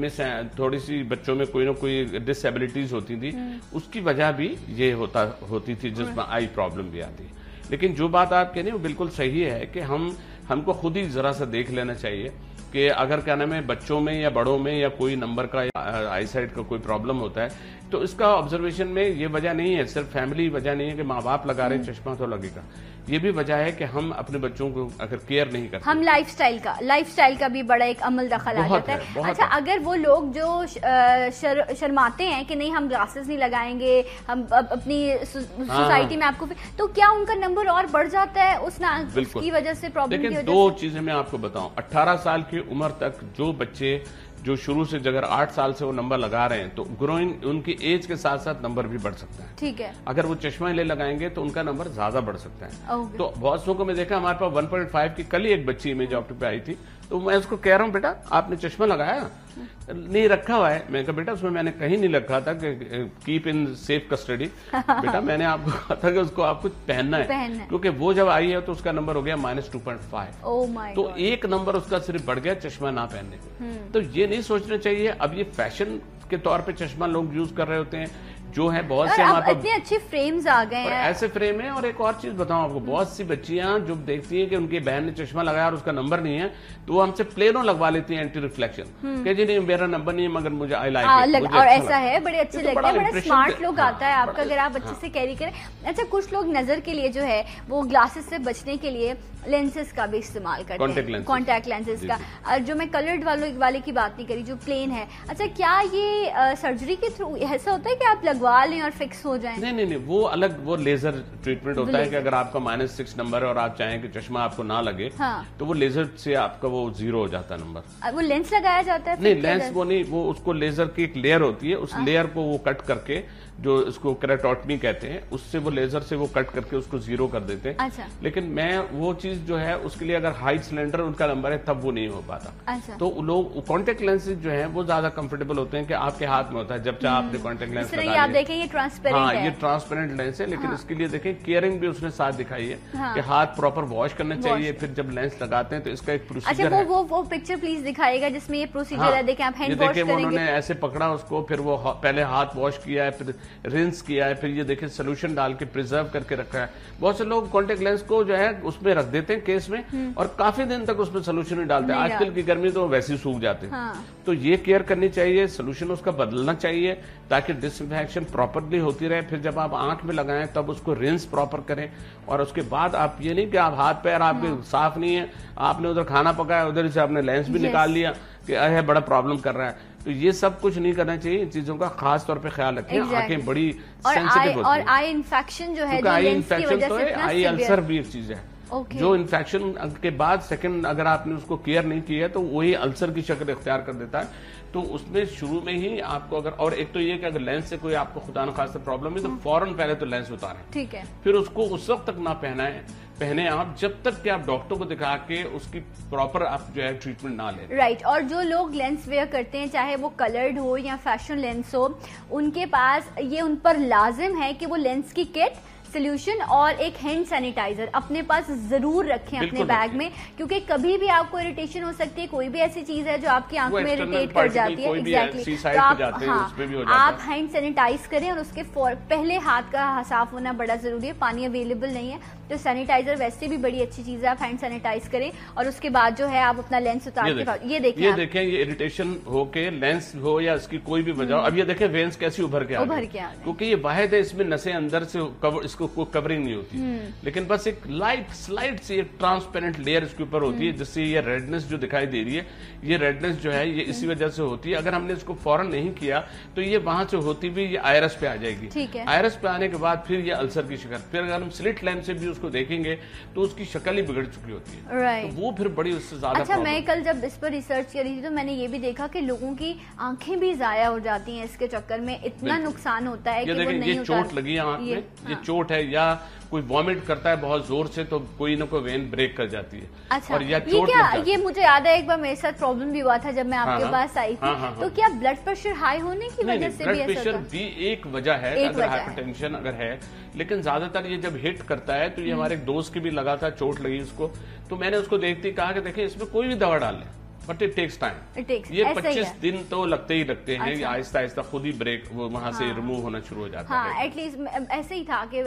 Speaker 2: थोड़ी सी बच्चों में कोई ना कोई डिसेबिलिटीज होती थी, उसकी वजह भी ये होती थी, जिसमें आई प्रॉब्लम भी आती है। लेकिन जो बात आप कह रहे हैं वो बिल्कुल सही है कि हमको खुद ही जरा सा देख लेना चाहिए कि अगर क्या नाम है बच्चों में या बड़ों में या कोई नंबर का या आईसाइट का कोई प्रॉब्लम होता है, तो इसका ऑब्जर्वेशन में ये वजह नहीं है, सिर्फ फैमिली वजह नहीं है कि माँ बाप लगा रहे चश्मा तो लगेगा, ये भी वजह है कि हम अपने बच्चों को अगर केयर नहीं करते,
Speaker 1: हम लाइफस्टाइल का भी बड़ा एक अमल दखल आ जाता है। अच्छा, अगर वो लोग जो शर्माते हैं कि नहीं हम ग्लासेस नहीं लगाएंगे, हम अपनी सोसाइटी में आपको, तो क्या उनका नंबर और बढ़ जाता है उसकी वजह से प्रॉब्लम की वजह से?
Speaker 2: दो चीजें मैं आपको बताऊं, 18 साल की उम्र तक जो बच्चे जो शुरू से अगर 8 साल से वो नंबर लगा रहे हैं तो ग्रोइंग उनकी एज के साथ साथ नंबर भी बढ़ सकता है।
Speaker 1: ठीक है।
Speaker 2: अगर वो चश्मा ले लगाएंगे तो उनका नंबर ज्यादा बढ़ सकता है। तो बहुत सौ को मैं देखा, हमारे पास 1.5 की कल ही एक बच्ची इमेज डॉक्टर पे आई थी, तो मैं उसको कह रहा हूँ बेटा आपने चश्मा लगाया? नहीं रखा हुआ है। मैं कहा बेटा उसमें मैंने कहीं नहीं लिखा था कि कीप इन सेफ कस्टडी, बेटा मैंने आपको कहा था कि उसको आपको पहनना है, क्योंकि वो जब आई है तो उसका नंबर हो गया -2.5। तो एक नंबर उसका सिर्फ बढ़ गया चश्मा ना पहनने। तो ये नहीं सोचना चाहिए। अब ये फैशन के तौर पे चश्मा लोग यूज कर रहे होते हैं, जो है बहुत से हमारे पास
Speaker 1: इतने अच्छे फ्रेम्स आ गए हैं,
Speaker 2: ऐसे फ्रेम है। और एक और चीज बताऊं आपको, बहुत सी बच्चियां जो देखती हैं कि उनकी बहन ने चश्मा लगाया और उसका नंबर नहीं है, तो वो हमसे प्लेनो लगवा लेती हैं एंटी रिफ्लेक्शन, कि जी नहीं मेरा नंबर नहीं है मगर मुझे आई लाइक
Speaker 1: और ऐसा है, बड़े अच्छे लगते हैं, बड़ा स्मार्ट लुक आता है आपका अगर आप अच्छे से कैरी करें। अच्छा, कुछ लोग नजर के लिए जो है वो ग्लासेस से बचने के लिए लेंसेज का भी इस्तेमाल करते हैं, कॉन्टैक्ट लेंसेज का। जो मैं कलर्ड वाले की बात नहीं करी, जो प्लेन है। अच्छा, क्या ये सर्जरी के थ्रू ऐसा होता है कि आप लगवा लें और फिक्स हो जाए?
Speaker 2: नहीं, वो अलग वो लेजर ट्रीटमेंट होता है कि अगर आपका -6 नंबर है और आप चाहें कि चश्मा आपको ना लगे, तो वो लेजर से आपका वो 0 हो जाता है नंबर।
Speaker 1: वो लेंस लगाया जाता है?
Speaker 2: नहीं, लेंस वो नहीं, वो उसको लेजर की एक लेयर होती है, उस लेयर को वो कट करके, जो इसको केराटोटमी कहते हैं, उससे वो लेजर से वो कट करके उसको 0 कर देते हैं।
Speaker 1: अच्छा।
Speaker 2: लेकिन मैं वो चीज जो है उसके लिए अगर हाइट सिलेंडर उनका नंबर है तब वो नहीं हो पाता।
Speaker 1: अच्छा।
Speaker 2: तो लोग कॉन्टेक्ट लेंसेज जो है वो ज्यादा कंफर्टेबल होते हैं कि आपके हाथ में होता है, जब चाहे आपने कॉन्टेक्ट लेंस लगा
Speaker 1: आप देखें ये ट्रांसपेरेंट है।
Speaker 2: ये ट्रांसपेरेंट लेंस है, लेकिन इसके लिए देखें केयरिंग भी उसने साथ दिखाई है कि हाथ प्रॉपर वॉश करना चाहिए, फिर जब लेंस लगाते हैं तो इसका एक प्रोसीजर है।
Speaker 1: वो पिक्चर प्लीज दिखाएगा जिसमें ये प्रोसीजर है, देखें आप हैंड वॉश करेंगे।
Speaker 2: उन्होंने ऐसे पकड़ा उसको, फिर वो पहले हाथ वॉश किया है, फिर रिंस किया है, फिर ये देखें सोल्यूशन डाल के प्रिजर्व करके रखा है। बहुत से लोग कॉन्टेक्ट लेंस को जो है उसमें रख देते हैं केस में और काफी दिन तक उसमें सोल्यूशन नहीं डालते। आजकल की गर्मी तो वैसे ही सूख जाते हैं। तो ये केयर करनी चाहिए, सोल्यूशन उसका बदलना चाहिए ताकि डिसइंफेक्शन प्रॉपरली होती रहे। फिर जब आप आंख में लगाएं तब उसको रिंस प्रॉपर करें, और उसके बाद आप ये नहीं कि आप हाथ पैर आपके साफ नहीं है, आपने उधर खाना पकाया उधर से आपने लेंस भी निकाल लिया कि अरे बड़ा प्रॉब्लम कर रहा है। तो ये सब कुछ नहीं करना चाहिए। इन चीजों का खास तौर पे ख्याल रखें। आंखें बड़ी सेंसिटिव होती
Speaker 1: हैं। और आई इन्फेक्शन जो है,
Speaker 2: आई इन्फेक्शन तो है, आई अल्सर भी एक चीज है। जो इन्फेक्शन के बाद सेकंड अगर आपने उसको केयर नहीं किया तो वही अल्सर की शक्ल इख्तियार कर देता है। तो उसमें शुरू में ही आपको अगर, और एक तो ये कि अगर लेंस से कोई आपको खुदा न खास्ता प्रॉब्लम है तो फौरन पहले तो लेंस उतारें।
Speaker 1: ठीक है।
Speaker 2: फिर उसको उस वक्त तक ना पहने आप जब तक कि आप डॉक्टर को दिखा के उसकी प्रॉपर आप जो है ट्रीटमेंट ना लें।
Speaker 1: राइट। और जो लोग लेंस वेयर करते हैं, चाहे वो कलर्ड हो या फैशन लेंस हो, उनके पास ये उन पर लाजिम है कि वो लेंस की किट, सोल्यूशन और एक हैंड सैनिटाइजर अपने पास जरूर रखें अपने बैग में, क्योंकि कभी भी आपको इरिटेशन हो सकती है। कोई भी ऐसी चीज है जो आपकी आंख में इरिटेट कर जाती है। एग्जैक्टली। तो आप हैंड सैनिटाइज करें और उसके पहले हाथ का साफ होना बड़ा जरूरी है। पानी अवेलेबल नहीं है तो सैनिटाइजर वैसे भी बड़ी अच्छी चीज है, आप हैंड सैनिटाइज करें और उसके बाद जो है आप अपना लेंस उतार के ये देखें
Speaker 2: ये इरिटेशन हो के लेंस हो या इसकी कोई भी वजह। अब ये देखें वेंस कैसी उभर के आ गई, क्योंकि ये वाहिद है इसमें नसें अंदर से इसको कोई कवरिंग नहीं होती, लेकिन बस एक स्लाइट सी एक ट्रांसपेरेंट लेयर इसके ऊपर होती है, जिससे ये रेडनेस जो दिखाई दे रही है, ये रेडनेस जो है ये इसी वजह से होती है। अगर हमने इसको फौरन नहीं किया तो ये वहां से होती भी ये आयरस पे आ जाएगी। आयरस पे आने के बाद फिर ये अल्सर की शिकार, फिर अगर हम स्लिट लैम्प से भी उसको देखेंगे तो उसकी शक्ल ही बिगड़ चुकी होती है। तो वो फिर बड़ी उससे ज्यादा।
Speaker 1: अच्छा, मैं कल जब इस पर रिसर्च कर रही थी तो मैंने ये भी देखा कि लोगों की आंखें भी जाया हो जाती हैं इसके चक्कर में, इतना नुकसान होता है कि वो नहीं
Speaker 2: ये चोट लगी आंख में, ये चोट है या कोई वॉमिट करता है बहुत जोर से तो कोई ना कोई वेन ब्रेक कर जाती है।
Speaker 1: अच्छा,
Speaker 2: और या
Speaker 1: ये
Speaker 2: चोट
Speaker 1: क्या,
Speaker 2: लग जाती
Speaker 1: ये
Speaker 2: है।
Speaker 1: मुझे याद है एक बार मेरे साथ प्रॉब्लम भी हुआ था जब मैं आपके पास आई थी। तो क्या ब्लड प्रेशर हाई होने की वजह से भी
Speaker 2: ब्लड
Speaker 1: ऐसा
Speaker 2: प्रेशर
Speaker 1: होता
Speaker 2: भी एक वजह है, अगर हाइपरटेंशन अगर है, लेकिन ज्यादातर ये जब हिट करता है तो ये हमारे एक दोस्त की भी लगा था, चोट लगी उसको, तो मैंने उसको देखते ही कहा कि देखें इसमें कोई भी दवा डाल लें, बट इट टेक्स टाइम। ये 25 दिन तो लगते ही लगते हैं। ये आहिस्ता आहिस्ता खुद ही ब्रेक वो वहां से रिमूव होना शुरू हो जाता है।
Speaker 1: हाँ, एटलीस्ट ऐसे ही था कि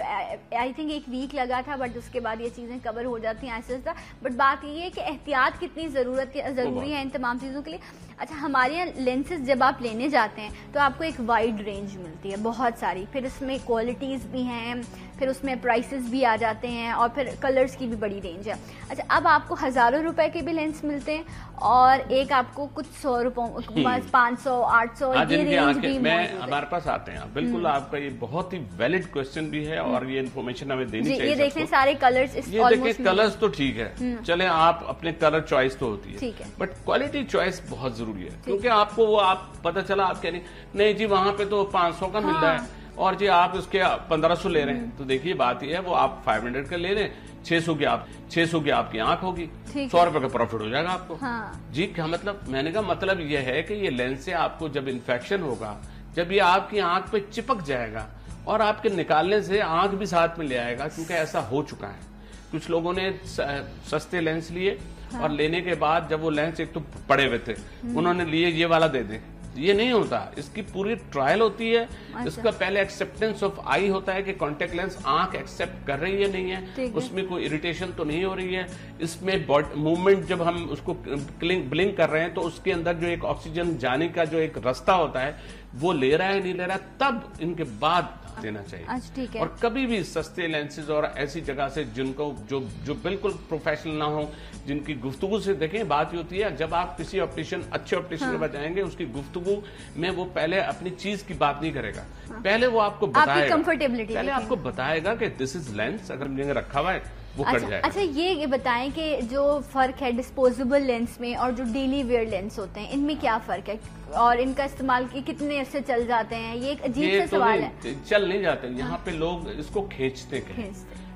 Speaker 1: आई थिंक एक वीक लगा था, बट उसके बाद ये चीजें कवर हो जाती हैं आहिस्ता आहिस्ता। बट बात ये है कि एहतियात कितनी जरूरी है इन तमाम चीजों के लिए। अच्छा, हमारे यहाँ लेंसेज जब आप लेने जाते हैं तो आपको एक वाइड रेंज मिलती है, बहुत सारी, फिर उसमें क्वालिटीज भी हैं, फिर उसमें प्राइसेस भी आ जाते हैं, और फिर कलर्स की भी बड़ी रेंज है। अच्छा, अब आपको हजारों रुपए के भी लेंस मिलते हैं और एक आपको कुछ 100 रुपए, 500, 800 ये रेंज भी
Speaker 2: मैं हमारे पास आते हैं। बिल्कुल, आपका ये बहुत ही वैलिड क्वेश्चन भी है और ये इन्फॉर्मेशन हमें देनी चाहिए।
Speaker 1: ये देखें सारे कलर्स,
Speaker 2: ये देखें कलर्स तो ठीक है, चले आप अपने कलर चॉइस तो होती है, बट क्वालिटी चॉइस बहुत जरूरी है, क्योंकि आपको वो आप पता चला आप कह नहीं जी वहां पे तो 500 का मिल रहा है और जी आप उसके 1500 ले रहे हैं, तो देखिए बात ये है वो आप 500 का ले रहे हैं, 600 की आपकी आंख होगी, 100 रुपए का प्रॉफिट हो जाएगा आपको। जी क्या मतलब, मैंने कहा मतलब ये है कि ये लेंस से आपको जब इन्फेक्शन होगा, जब ये आपकी आंख पे चिपक जाएगा और आपके निकालने से आंख भी साथ में ले आएगा, क्योंकि ऐसा हो चुका है। कुछ लोगों ने सस्ते लेंस लिए और लेने के बाद जब वो लेंस एक तो पड़े हुए थे, उन्होंने लिए ये वाला दे दे, ये नहीं होता, इसकी पूरी ट्रायल होती है। इसका पहले एक्सेप्टेंस ऑफ आई होता है कि कॉन्टेक्ट लेंस आंख एक्सेप्ट कर रही है नहीं है, उसमें कोई इरिटेशन तो नहीं हो रही है, इसमें मूवमेंट जब हम उसको ब्लिंक कर रहे हैं तो उसके अंदर जो एक ऑक्सीजन जाने का जो एक रास्ता होता है वो ले रहा है नहीं ले रहा है, तब इनके बाद देना चाहिए। और कभी भी सस्ते लेंसेज और ऐसी जगह से जिनको जो बिल्कुल प्रोफेशनल ना हो, जिनकी गुफ्तगू से देखें, बात ये होती है जब आप किसी ऑप्टिशियन अच्छे ऑप्टिशियन के पास जाएंगे, उसकी गुफ्तगू में वो पहले अपनी चीज की बात नहीं करेगा, पहले वो आपको बताएगा, पहले आपको बताएगा कि दिस इज लेंस, अगर मैंने रखा हुआ है वो कट जाएगा।
Speaker 1: अच्छा, ये बताएं कि जो फर्क है डिस्पोजेबल लेंस में और जो डेली वेयर लेंस होते हैं, इनमें क्या फर्क है और इनका इस्तेमाल कितने अरसे चल जाते हैं? ये एक अजीब सा सवाल है।
Speaker 2: चल नहीं जाते, यहाँ पे लोग इसको खींचते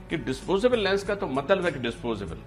Speaker 2: कि डिस्पोजेबल लेंस का तो मतलब है कि डिस्पोजेबल,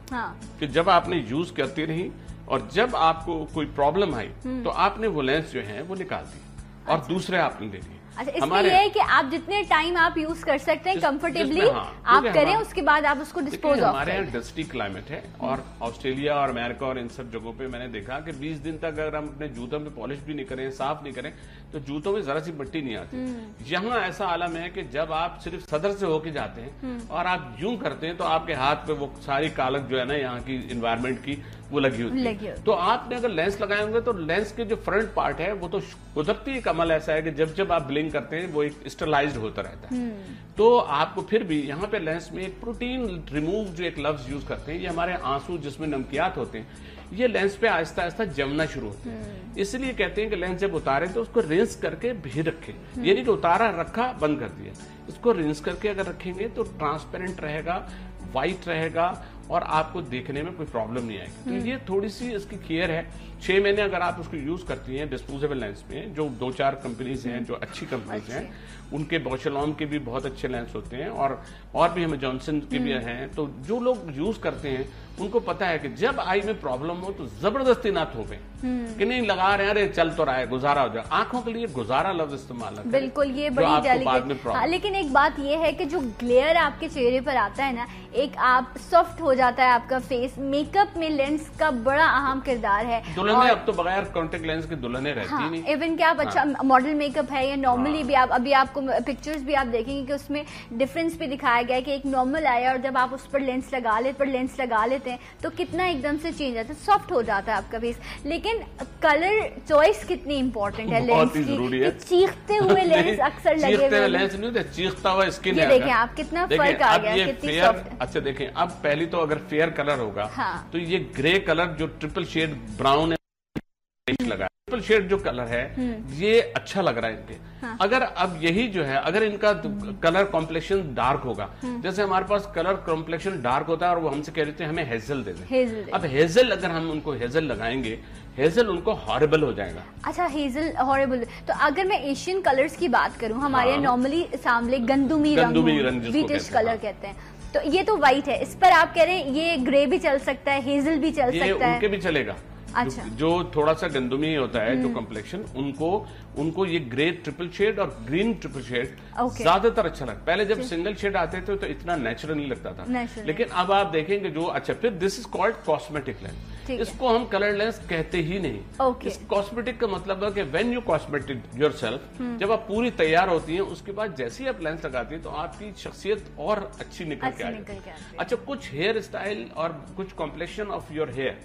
Speaker 2: कि जब आपने यूज करती रही और जब आपको कोई प्रॉब्लम आई तो आपने वो लेंस जो है वो निकाल दी और दूसरे आपने ले लिए।
Speaker 1: अच्छा, इसमें यह है कि आप जितने टाइम आप यूज कर सकते हैं कंफर्टेबली आप करें, उसके बाद आप उसको डिस्पोज ऑफ।
Speaker 2: हमारे यहाँ डस्टी क्लाइमेट है और ऑस्ट्रेलिया और अमेरिका और इन सब जगहों पे मैंने देखा कि 20 दिन तक अगर हम अपने जूतों में पॉलिश भी नहीं करें, साफ नहीं करें, तो जूतों में जरा सी मिट्टी नहीं आती। यहाँ ऐसा आलम है कि जब आप सिर्फ सदर से होके जाते हैं और आप यूं करते हैं तो आपके हाथ पे वो सारी कालक जो है ना यहाँ की इन्वायरमेंट की वो लगी होती है। तो आपने अगर लेंस लगाए होंगे तो लेंस के जो फ्रंट पार्ट है वो तो कुदरती कमल ऐसा है कि जब जब आप ब्लिंक करते हैं वो एक स्टरलाइज्ड होता रहता है। तो आपको फिर भी यहाँ पे लेंस में एक प्रोटीन रिमूव जो एक लफ्ज यूज करते हैं, ये हमारे आंसू जिसमें नमकियात होते हैं, ये लेंस पे आहिस्ता आहिस्ता जमना शुरू होते हैं। इसलिए कहते हैं कि लेंस जब उतारे तो उसको रिंस करके भी रखें, ये नहीं कि उतारा रखा बंद कर दिया, इसको रिंस करके अगर रखेंगे तो ट्रांसपेरेंट रहेगा, व्हाइट रहेगा और आपको देखने में कोई प्रॉब्लम नहीं आएगी। तो ये थोड़ी सी इसकी केयर है। 6 महीने अगर आप उसको यूज करती हैं डिस्पोजेबल लेंस में, जो 2-4 कंपनीज हैं जो अच्छी कंपनीज हैं, उनके बॉशलॉम के भी बहुत अच्छे लेंस होते हैं और भी हमें जॉनसन के भी हैं, तो जो लोग यूज करते हैं उनको पता है कि जब आई में प्रॉब्लम हो तो जबरदस्ती ना थोपे कि नहीं लगा रहे हैं, अरे चल तो रहा है, गुजारा हो जाए। आंखों के लिए गुजारा लफ्ज इस्तेमाल है,
Speaker 1: बिल्कुल, ये बड़ी डेलिकेट। लेकिन एक बात ये है कि जो ग्लेयर आपके चेहरे पर आता है ना, एक आप सॉफ्ट हो जाता है आपका फेस, मेकअप में लेंस का बड़ा अहम किरदार है।
Speaker 2: दुल्हने अब तो बगैर कॉन्टेक्ट लेंस के दुल्हने रहती नहीं।
Speaker 1: इवन क्या आप अच्छा मॉडल मेकअप है या नॉर्मली भी, आप अभी आपको पिक्चर्स भी आप देखेंगे कि उसमें डिफरेंस भी दिखाया गया है कि एक नॉर्मल आया और जब आप उस पर लेंस लगा लेते हैं तो कितना एकदम से चेंज आता है, सॉफ्ट हो जाता है आपका फेस। लेकिन कलर चॉइस कितनी इंपॉर्टेंट है लेंस की, चीखते हुए लेंस अक्सर लगे हुए
Speaker 2: लेंस नहीं होते, चीखता हुआ स्किन है।
Speaker 1: देखें आप कितना फर्क आ गया, कितनी सॉफ्ट।
Speaker 2: अच्छा देखें, अब पहली तो अगर फेयर कलर होगा तो ये ग्रे कलर जो ट्रिपल शेड ब्राउन ग्रेइश लगा, ट्रिपल शेड जो कलर है ये अच्छा लग रहा है इनके। हाँ। अगर अब यही जो है, अगर इनका कलर कॉम्प्लेक्शन डार्क होगा, जैसे हमारे पास कलर कॉम्प्लेक्शन डार्क होता है और वो हमसे कह रहे थे हमें हेजल दे दें, अब हेजल अगर हम उनको हेजल लगाएंगे, हेजल उनको हॉरेबल हो जाएगा।
Speaker 1: अच्छा, हेजल हॉरेबल। तो अगर मैं एशियन कलर्स की बात करूं, हमारे यहाँ नॉर्मली सामने गंदुमी रंग ब्रिटिश कलर कहते हैं, तो ये तो व्हाइट है, इस पर आप कह रहे हैं ये ग्रे भी चल सकता है, हेजल भी चल सकता है,
Speaker 2: उनके भी चलेगा।
Speaker 1: अच्छा।
Speaker 2: जो थोड़ा सा गंदुमी होता है जो कॉम्प्लेक्शन, उनको ये ग्रे ट्रिपल शेड और ग्रीन ट्रिपल शेड ज्यादातर अच्छा लगता है। पहले जब सिंगल शेड आते थे तो इतना नेचुरल नहीं लगता था, लेकिन अब आप देखेंगे जो अच्छा, फिर this is called cosmetic lens, इसको हम कलर लेंस कहते ही नहीं। इस कॉस्मेटिक का मतलब है कि व्हेन यू कॉस्मेटिक योरसेल्फ, जब आप पूरी तैयार होती हैं उसके बाद जैसे ही आप लेंस लगाती हैं तो आपकी शख्सियत और अच्छी निकल के आती है। अच्छा, कुछ हेयर स्टाइल और कुछ कॉम्प्लेक्शन ऑफ योर हेयर,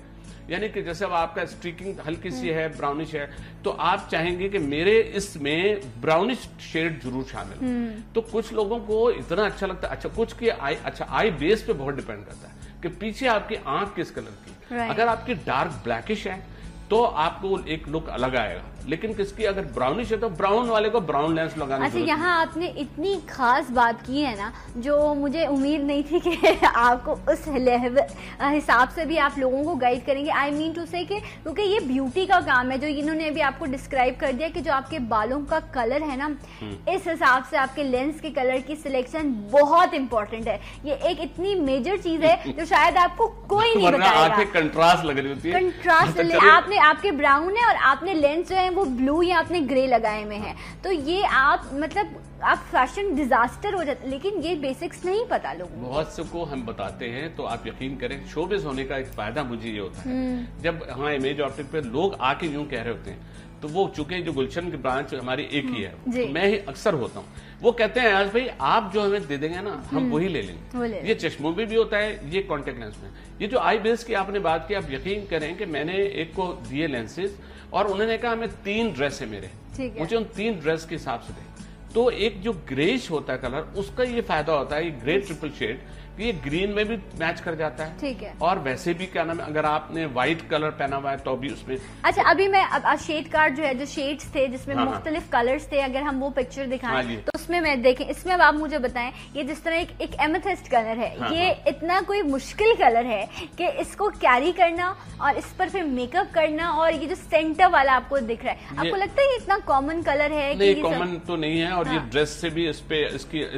Speaker 2: यानी कि जैसे अब आपका स्ट्रीकिंग हल्की सी है, ब्राउनिश है, तो आप चाहेंगे कि मेरे इसमें ब्राउनिश शेड जरूर शामिल। तो कुछ लोगों को इतना अच्छा लगता है। अच्छा, कुछ की आई बेस पे बहुत डिपेंड करता है कि पीछे आपकी आंख किस कलर की। अगर आपकी डार्क ब्लैकिश है तो आपको एक लुक अलग आएगा, लेकिन किसकी अगर ब्राउनिश है तो ब्राउन वाले को ब्राउन लेंस लगाना।
Speaker 1: अच्छा, यहाँ आपने इतनी खास बात की है ना, जो मुझे उम्मीद नहीं थी कि आपको उस हिसाब से भी आप लोगों को गाइड करेंगे। आई मीन टू से कि क्योंकि ये ब्यूटी का काम है, जो इन्होंने अभी आपको डिस्क्राइब कर दिया कि जो आपके बालों का कलर है ना, इस हिसाब से आपके लेंस के कलर की सिलेक्शन बहुत इंपॉर्टेंट है। ये एक इतनी मेजर चीज है जो शायद आपको कोई नहीं बताएगा।
Speaker 2: कंट्रास्ट लग रही होती है,
Speaker 1: कंट्रास्ट आपके ब्राउन है और आपने लेंस जो है वो ब्लू या आपने ग्रे लगाए में है, तो ये आप मतलब आप फैशन डिजास्टर हो जाते, लेकिन ये बेसिक्स नहीं पता लोगों को।
Speaker 2: बहुत से को हम बताते हैं तो आप यकीन करें, शोबिज होने का एक फायदा मुझे ये होता है, जब हमारे इमेज ऑप्टिक पे लोग आके यूं कह रहे होते हैं, तो वो चूंकि जो गुलशन की ब्रांच हमारी एक ही है, तो मैं ही अक्सर होता हूँ, वो कहते हैं आज भाई आप जो हमें दे देंगे ना हम वही ले लेंगे। ये चश्मों में भी होता है, ये कॉन्टेक्ट लेंस में। ये जो आई बेस की आपने बात की, आप यकीन करें कि मैंने एक को दिए लेंसेज और उन्होंने कहा हमें 3 ड्रेस है मेरे, मुझे उन 3 ड्रेस के हिसाब से दें। तो एक जो ग्रेश होता है कलर, उसका ये फायदा होता है, ये ग्रे ट्रिपल शेड, ये ग्रीन में भी मैच कर जाता है।
Speaker 1: ठीक है।
Speaker 2: और वैसे भी क्या नाम है, अगर आपने व्हाइट कलर पहना हुआ है तो भी उसमें।
Speaker 1: अच्छा, अभी मैं अब शेड कार्ड जो है, जो शेड्स थे जिसमें मुख्तलिफ कलर्स थे, अगर हम वो पिक्चर दिखाएं तो उसमें मैं देखें, इसमें अब आप मुझे बताएं, ये जिस तरह एक एमेथिस्ट कलर है, ये इतना कोई मुश्किल कलर है कि इसको कैरी करना और इस पर फिर मेकअप करना, और ये जो सेंटर वाला आपको दिख रहा है, आपको लगता है ये इतना कॉमन कलर है?
Speaker 2: नहीं, कॉमन तो नहीं है, और ये ड्रेस से भी इस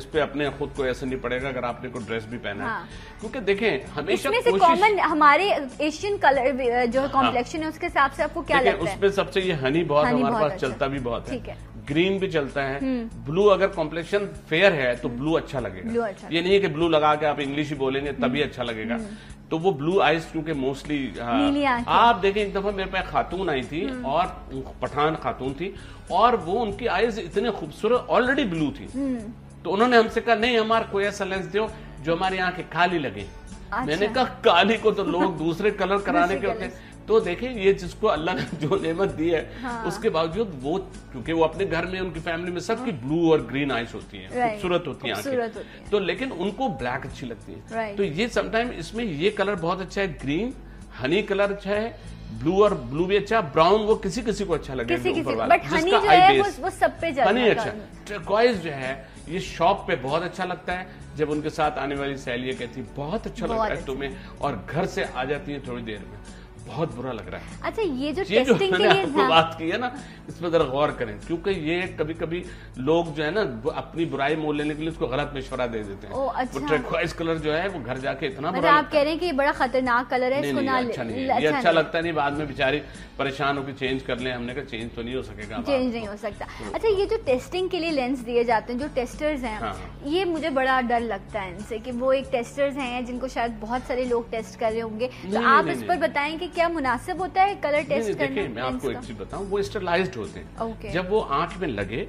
Speaker 2: पे अपने खुद को ऐसा नहीं पड़ेगा अगर आपने कोई ड्रेस भी पहना है, क्योंकि देखें हमेशा
Speaker 1: इसमें से कॉमन हमारे एशियन कलर जो कॉम्प्लेक्शन है उसके हिसाब से आपको क्या लगता है?
Speaker 2: उसमें सबसे ये हनी बहुत हमारे पास चलता भी बहुत है, ग्रीन भी चलता है, ब्लू अगर कॉम्प्लेक्शन फेयर है तो ब्लू अच्छा लगेगा। ये नहीं है कि ब्लू लगा के आप इंग्लिश ही बोलेंगे तभी अच्छा लगेगा। तो वो ब्लू आइज क्योंकि मोस्टली आप देखें, एक दफा मेरे पास खातून आई थी और पठान खातून थी, और वो उनकी आइज इतने खूबसूरत ऑलरेडी ब्लू थी, तो उन्होंने हमसे कहा नहीं हमारा कोई ऐसा लेंस दो जो हमारी आंखें काली लगे। अच्छा। मैंने कहा काली को तो लोग दूसरे कलर कराने के होते हैं। तो देखें ये जिसको अल्लाह ने जो नेमत दी है, उसके बावजूद वो, क्योंकि वो अपने घर में उनकी फैमिली में सबकी ब्लू और ग्रीन आइज होती हैं, खूबसूरत होती हैं आंखें, तो लेकिन उनको ब्लैक अच्छी लगती है। तो ये समटाइम इसमें ये कलर बहुत अच्छा है, ग्रीन हनी कलर अच्छा है, ब्लू और ब्लू भी अच्छा, ब्राउन वो किसी किसी को अच्छा लगेगा,
Speaker 1: बट हनी जो है वो सब पे
Speaker 2: हनी अच्छा। टर्कोइज जो है ये शॉप पे बहुत अच्छा लगता है, जब उनके साथ आने वाली सहेलियां कहती बहुत अच्छा लगता है तुम्हें, और घर से आ जाती है थोड़ी देर में, बहुत बुरा लग रहा है।
Speaker 1: अच्छा, ये जो टेस्टिंग के लिए
Speaker 2: बात की है ना, इस पर जरा गौर करें, क्योंकि ये कभी कभी लोग जो है ना अपनी बुराई मोल लेने के लिए उसको गलत मशवरा दे देते हैं।
Speaker 1: अच्छा।
Speaker 2: वो टर्कोइज कलर जो है वो घर जाके इतना बुरा,
Speaker 1: आप कह रहे हैं कि ये बड़ा खतरनाक कलर है, इसको ना
Speaker 2: अच्छा नहीं है, ये अच्छा लगता नहीं, बाद में बेचारी परेशान होकर चेंज कर ले। हमने कहा चेंज तो नहीं हो सकेगा,
Speaker 1: चेंज नहीं हो सकता। अच्छा, ये जो टेस्टिंग के लिए लेंस दिए जाते हैं, जो टेस्टर्स हैं, ये मुझे बड़ा डर लगता है इनसे, कि वो एक टेस्टर्स हैं जिनको शायद बहुत सारे लोग टेस्ट कर रहे होंगे, तो आप इस पर बताएं कि क्या मुनासिब होता है कलर टेस्ट करना?
Speaker 2: देखिए मैं आपको एक चीज बताऊं, वो स्टरलाइज्ड होते हैं, जब वो आंख में लगे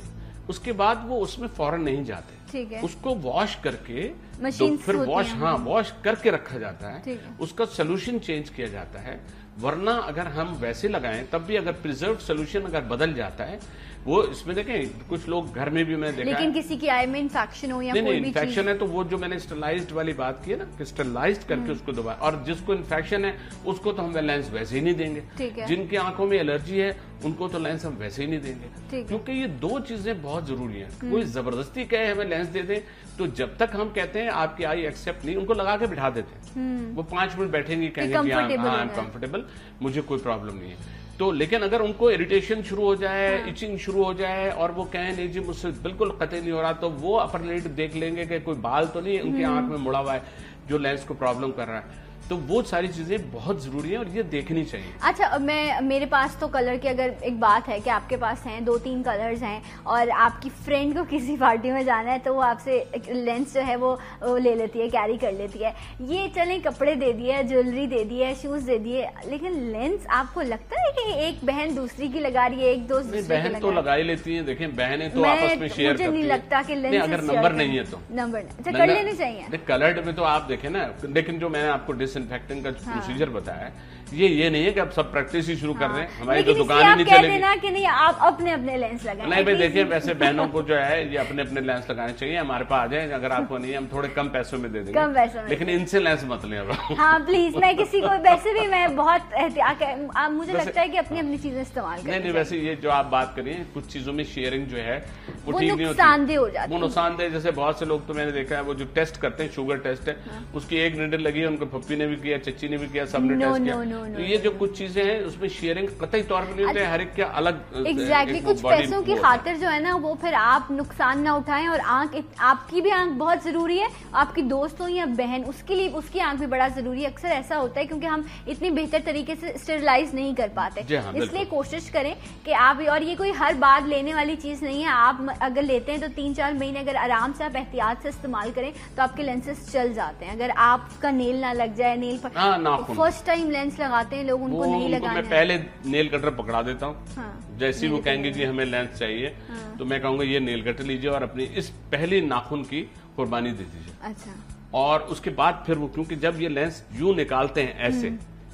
Speaker 2: उसके बाद वो उसमें फौरन नहीं जाते, ठीक है, उसको वॉश करके तो फिर वॉश करके रखा जाता है, उसका सोल्यूशन चेंज किया जाता है, वरना अगर हम वैसे लगाएं तब भी अगर प्रिजर्व सोल्यूशन अगर बदल जाता है वो इसमें देखें कुछ लोग घर में भी मैं देखा
Speaker 1: लेकिन किसी की आई में इन्फेक्शन हो या कोई भी
Speaker 2: इन्फेक्शन है तो वो जो मैंने स्टरलाइज्ड वाली बात की है ना कि स्टरलाइज्ड करके उसको दबाए, और जिसको इन्फेक्शन है उसको तो हम लेंस वैसे ही नहीं देंगे। जिनकी आंखों में एलर्जी है उनको तो लेंस हम वैसे ही नहीं देंगे, क्योंकि ये दो चीजें बहुत जरूरी हैं। कोई जबरदस्ती कहे हमें लेंस दे दे तो जब तक हम कहते हैं आपकी आई एक्सेप्ट नहीं, उनको लगा के बिठा देते हैं। वो 5 मिनट बैठेंगी, कहेंगे हाँ आई एम कंफर्टेबल, मुझे कोई प्रॉब्लम नहीं है। तो लेकिन अगर उनको इरिटेशन शुरू हो जाए, इचिंग शुरू हो जाए और वो कहें नहीं जी मुझसे बिल्कुल कतई नहीं हो रहा, तो वो अपर लिड देख लेंगे कि कोई बाल तो नहीं उनकी आंख में मुड़ा हुआ है जो लेंस को प्रॉब्लम कर रहा है। तो वो सारी चीजें बहुत जरूरी है और ये देखनी चाहिए।
Speaker 1: अच्छा, मेरे पास तो कलर की अगर एक बात है कि आपके पास हैं 2-3 कलर्स हैं और आपकी फ्रेंड को किसी पार्टी में जाना है तो वो आपसे लेंस जो है वो ले लेती है, कैरी कर लेती है। ये चले कपड़े दे दिए, ज्वेलरी दे दी है, शूज दे दिए, लेकिन लेंस आपको लगता है कि एक बहन दूसरी की लगा रही है, एक दोस्त दूसरी
Speaker 2: बहन तो लगा ही लेती है। देखें बहनें तो आपस में शेयर करती है।
Speaker 1: मुझे नहीं लगता कि लेंस
Speaker 2: अगर नंबर नहीं है तो
Speaker 1: नंबर अच्छा कर लेने चाहिए।
Speaker 2: कलर्ड में तो आप देखें ना, लेकिन जो मैंने आपको डिसइंफेक्टिंग का प्रोसीजर बताया है ये नहीं है कि आप सब प्रैक्टिस ही शुरू कर रहे हैं। हमारी तो दुकान ही नहीं चलेगी ना कि नहीं आप अपने अपने लेंस लगाएं। नहीं भाई देखिए, वैसे बहनों को जो है ये अपने अपने लेंस लगाने चाहिए। हमारे पास आ जाए, अगर आपको नहीं हम थोड़े कम पैसों में दे देंगे, कम पैसों में, लेकिन इनसे लेंस मत लें।
Speaker 1: हाँ प्लीज, मैं किसी को वैसे भी मैं बहुत एहतियात है, मुझे लगता है कि अपनी अपनी चीजें इस्तेमाल करें।
Speaker 2: नहीं वैसे ये जो आप बात करिए कुछ चीजों में शेयरिंग जो है वो ठीक नहीं होती,
Speaker 1: नुकसानदेह हो जाती है।
Speaker 2: वो नुकसानदेह, जैसे बहुत से लोग तो मैंने देखा है वो जो टेस्ट करते हैं, शुगर टेस्ट है, उसकी एक नीडल लगी है, उनको पप्पी ने भी किया, चच्ची ने भी किया, सबने टेस्ट किया। तो ये जो कुछ चीजें हैं उसमें शेयरिंग कतई तौर पर नहीं होते, हर एक क्या अलग
Speaker 1: एग्जैक्टली कुछ पैसों की खातिर जो है ना वो फिर आप नुकसान ना उठाएं। और आंख, आपकी भी आंख बहुत जरूरी है, आपकी दोस्त हो या बहन उसके लिए उसकी आंख भी बड़ा जरूरी है। अक्सर ऐसा होता है क्योंकि हम इतनी बेहतर तरीके से स्टेरिलाइज नहीं कर पाते, इसलिए कोशिश करें कि आप, और ये कोई हर बार लेने वाली चीज नहीं है, आप अगर लेते हैं तो 3-4 महीने अगर आराम से आप एहतियात से इस्तेमाल करें तो आपके लेंसेस चल जाते हैं। अगर आपका नेल ना लग जाए, नेल पर फर्स्ट टाइम लेंस लगाते हैं लोग, उनको नहीं लगाना।
Speaker 2: मैं पहले नेल कटर पकड़ा देता हूँ, जैसे ही वो कहेंगे कि हमें लेंस चाहिए तो मैं कहूंगा ये नेल कटर लीजिए और अपनी इस पहली नाखून की कुर्बानी दे दीजिए।
Speaker 1: अच्छा।
Speaker 2: और उसके बाद फिर वो, क्योंकि जब ये लेंस यूं निकालते हैं ऐसे,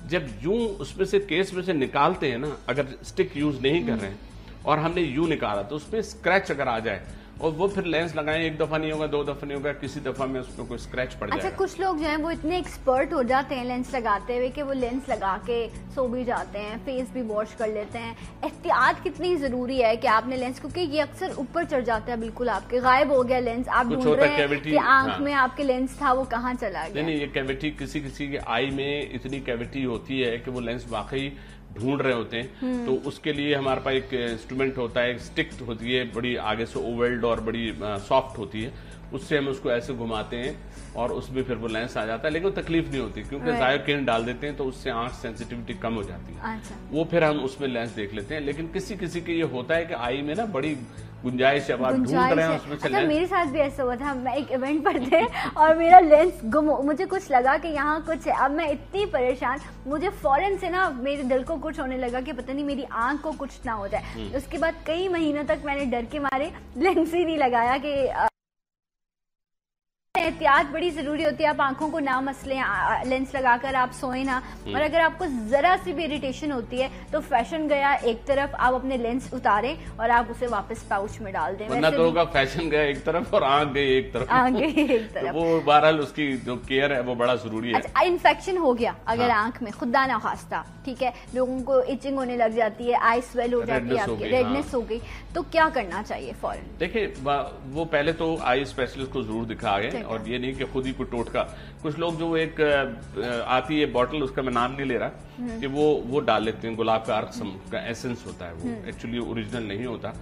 Speaker 2: जब यूं उसमें से केस में से निकालते हैं ना, अगर स्टिक यूज नहीं कर रहे हैं और हमने यूं निकाला तो उसमें स्क्रैच अगर आ जाए और वो फिर लेंस लगाएं, एक दफा नहीं होगा, 2 दफा नहीं होगा, किसी दफा में उसमें कोई स्क्रैच पड़ जाएगा।
Speaker 1: अच्छा, कुछ लोग जो हैं वो इतने एक्सपर्ट हो जाते हैं लेंस लगाते हुए कि वो लेंस लगा के सो भी जाते हैं, फेस भी वॉश कर लेते हैं। एहतियात कितनी जरूरी है कि आपने लेंस, क्योंकि ये अक्सर ऊपर चढ़ जाता है, बिल्कुल आपके गायब हो गया लेंस, आप ढूंढ रहे हैं कि आंख में आपके लेंस था, वो कहाँ चला गया।
Speaker 2: नहीं, ये कैविटी किसी किसी के आई में इतनी कैविटी होती है कि वो लेंस वाकई ढूंढ रहे होते हैं। तो उसके लिए हमारे पास एक इंस्ट्रूमेंट होता है, एक स्टिक होती है बड़ी आगे से ओवल्ड और बड़ी सॉफ्ट होती है, उससे हम उसको ऐसे घुमाते हैं और उसमें फिर वो लेंस आ जाता है, लेकिन तकलीफ नहीं होती क्योंकि जायो किरण डाल देते हैं तो उससे आंख सेंसिटिविटी कम हो जाती है।
Speaker 1: अच्छा।
Speaker 2: वो फिर हम उसमें लेंस देख लेते हैं। लेकिन किसी किसी के ये होता है कि आई में ना बड़ी गुंजाइश है, आप ढूंढ रहे हैं उसमें से लेंस।
Speaker 1: मेरे साथ भी ऐसा हुआ था, मैं एक इवेंट पर थे और मेरा लेंस गुम, मुझे कुछ लगा कि यहाँ कुछ है। अब मैं इतनी परेशान, मुझे फौरन से ना मेरे दिल को कुछ होने लगा कि पता नहीं मेरी आंख को कुछ ना हो जाए। उसके बाद कई महीनों तक मैंने डर के मारे लेंस ही नहीं लगाया। कि एहतियात बड़ी जरूरी होती है, आप आंखों को ना मसलें, लेंस लगाकर आप सोए ना। और अगर आपको जरा सी भी इरिटेशन होती है तो फैशन गया एक तरफ, आप अपने लेंस उतारें और आप उसे वापस पाउच में डाल दें।
Speaker 2: वरना तो होगा फैशन गया एक तरफ और आंख गई एक तरफ।
Speaker 1: आंख गई एक तरफ।
Speaker 2: तो वो बहरहाल उसकी जो केयर है वो बड़ा जरूरी है।
Speaker 1: अच्छा, इन्फेक्शन हो गया अगर आंख में, खुदा ना खास्ता, ठीक है, लोगों को इचिंग होने लग जाती है, आई स्वेल हो जाती है, आपकी रेडनेस हो गई, तो क्या करना चाहिए फौरन?
Speaker 2: देखिए, वो पहले तो आई स्पेशलिस्ट को जरूर दिखा गए, और ये नहीं कि खुद ही कोई टोटका। कुछ लोग जो एक आती है बॉटल, उसका मैं नाम नहीं ले रहा, कि वो डाल लेते हैं, गुलाब का अर्क का एसेंस होता है, वो एक्चुअली ओरिजिनल नहीं होता।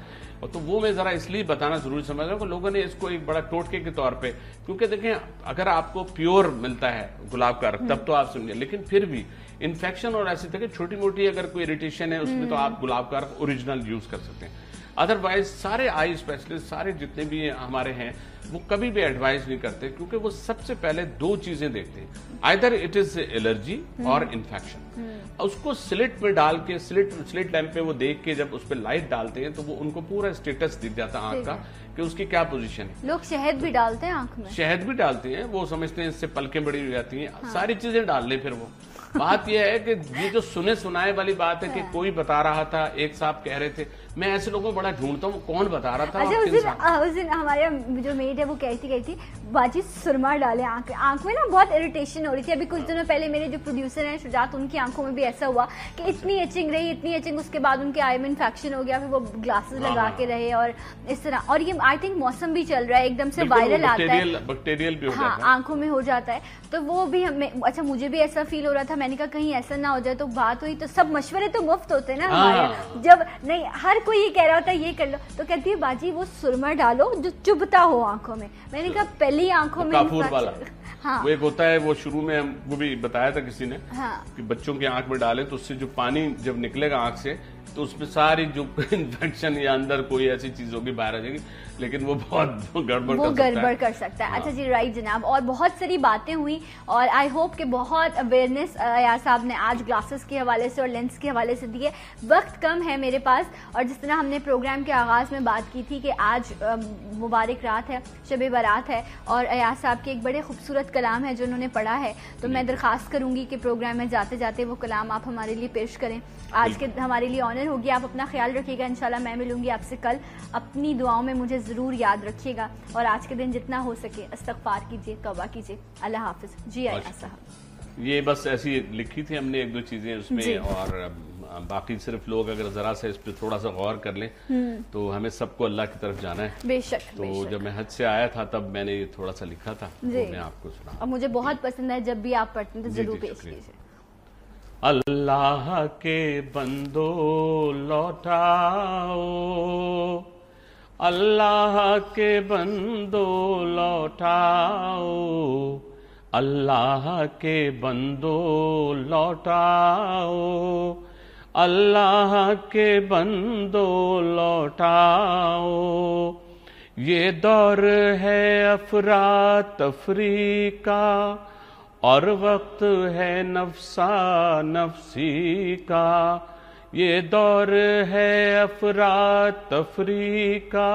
Speaker 2: और तो वो मैं जरा इसलिए बताना जरूरी समझ रहा हूँ कि लोगों ने इसको एक बड़ा टोटके के तौर पे, क्योंकि देखें अगर आपको प्योर मिलता है गुलाब का अर्क तब तो आप समझिए, लेकिन फिर भी इन्फेक्शन और ऐसी तरह छोटी मोटी अगर कोई इरिटेशन है उसमें तो आप गुलाब का अर्क ओरिजिनल यूज कर सकते हैं। अदरवाइज सारे आई स्पेशलिस्ट, सारे जितने भी हमारे हैं, वो कभी भी एडवाइस नहीं करते, क्योंकि वो सबसे पहले 2 चीजें देखते हैं, आइदर इट इज एलर्जी और इन्फेक्शन। उसको स्लिट में डाल के, स्लिट लैंप पे वो देख के जब उस पर लाइट डालते हैं तो वो उनको पूरा स्टेटस दिख जाता है आंख का कि उसकी क्या पोजीशन है।
Speaker 1: लोग शहद भी डालते हैं आंख में,
Speaker 2: शहद भी डालते हैं, वो समझते हैं इससे पलकें बड़ी हो जाती हैं। सारी चीजें डाल ले। फिर वो बात यह है कि ये जो सुने सुनाए वाली बात है कि कोई बता रहा था, एक साहब कह रहे थे, मैं ऐसे लोगों को बड़ा ढूंढता हूँ, कौन बता रहा था।
Speaker 1: अच्छा, उस दिन हमारे जो मेड है वो कहती थी बाजी सुरमा डाले आंख में ना बहुत इरिटेशन हो रही थी। अभी कुछ दिनों पहले मेरे जो प्रोड्यूसर हैं शुजात, उनकी आंखों में भी ऐसा हुआ कि इतनी एचिंग रही, इतनी एचिंग, उसके बाद उनके आई में इन्फेक्शन हो गया, फिर वो ग्लासेस लगा के रहे और इस तरह। और ये आई थिंक मौसम भी चल रहा है, एकदम से वायरल आता है,
Speaker 2: बैक्टीरियल भी हो
Speaker 1: जाता है, आंखों में हो जाता है। तो वो भी हमें, अच्छा मुझे भी ऐसा फील हो रहा था, मैंने कहा कहीं ऐसा ना हो जाए। तो बात हुई तो सब मशवरे तो मुफ्त होते हैं ना हमारे, जब नहीं हर कोई ये कह रहा होता है ये कर लो, तो कहती है बाजी वो सुरमा डालो जो चुभता हो आंखों में। मैंने कहा पहली आंखों में
Speaker 2: काफूर वाला, हाँ, वो एक होता है, वो शुरू में वो भी बताया था किसी ने, हाँ, कि बच्चों की आंख में डाले तो उससे जो पानी जब निकलेगा आंख से तो उसमें सारी जो इन्फेक्शन या अंदर कोई ऐसी चीज होगी बाहर आ जाएगी, लेकिन वो बहुत गड़बड़ कर सकता है।
Speaker 1: हाँ। अच्छा जी, राइट जनाब। और बहुत सारी बातें हुई और आई होप कि बहुत अवेयरनेस यार साहब ने आज ग्लासेस के हवाले से और लेंस के हवाले से दी है। वक्त कम है मेरे पास, और जिस तरह हमने प्रोग्राम के आगाज में बात की थी कि आज मुबारक रात है, शब बारात है, और अयाज साहब के एक बड़े खूबसूरत कलाम है जो उन्होंने पढ़ा है, तो मैं दरख्वास्त करूंगी कि प्रोग्राम में जाते जाते वो कलाम आप हमारे लिए पेश करें। आज के हमारे लिए ऑनर होगी। आप अपना ख्याल रखिएगा, इंशाल्लाह मैं मिलूंगी आपसे कल। अपनी दुआओं में मुझे ज़रूर याद रखिएगा, और आज के दिन जितना हो सके इस्तग़फ़ार कीजिए, तौबा कीजिए। अल्लाह हाफ़िज़ जी। अयाज साहब,
Speaker 2: ये बस ऐसी लिखी थी हमने एक दो चीजें उसमें, और बाकी सिर्फ लोग अगर जरा से इस पर थोड़ा सा गौर कर लें तो हमें सबको अल्लाह की तरफ जाना है।
Speaker 1: बेशक।
Speaker 2: तो जब मैं हज से आया था तब मैंने ये थोड़ा सा लिखा था, तो मैं आपको सुना,
Speaker 1: और मुझे बहुत पसंद है, जब भी आप पढ़ते हैं तो जरूर पेश कीजिए।
Speaker 2: अल्लाह के बंदो लौटाओ, अल्लाह के बंदो लौटाओ, अल्लाह के बंदो लौटाओ, अल्लाह के बंदो लौटाओ। ये दौर है अफरा तफरी का, और वक्त है नफसा नफसी का। ये दौर है अफरा तफरी का,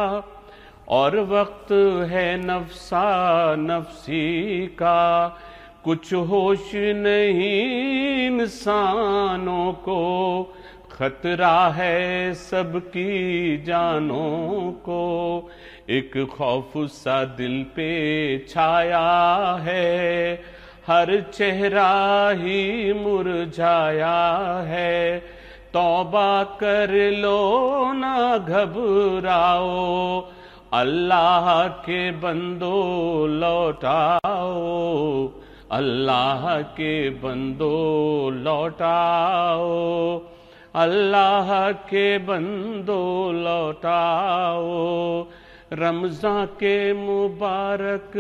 Speaker 2: और वक्त है नफसा नफसी का। कुछ होश नहीं इंसानों को, खतरा है सबकी जानों को। एक खौफ सा दिल पे छाया है, हर चेहरा ही मुरझाया है। तौबा कर लो ना घबराओ, अल्लाह के बंदो लौटाओ, अल्लाह के बंदो लौटाओ, अल्लाह के बंदो लौटाओ। रमज़ान के मुबारक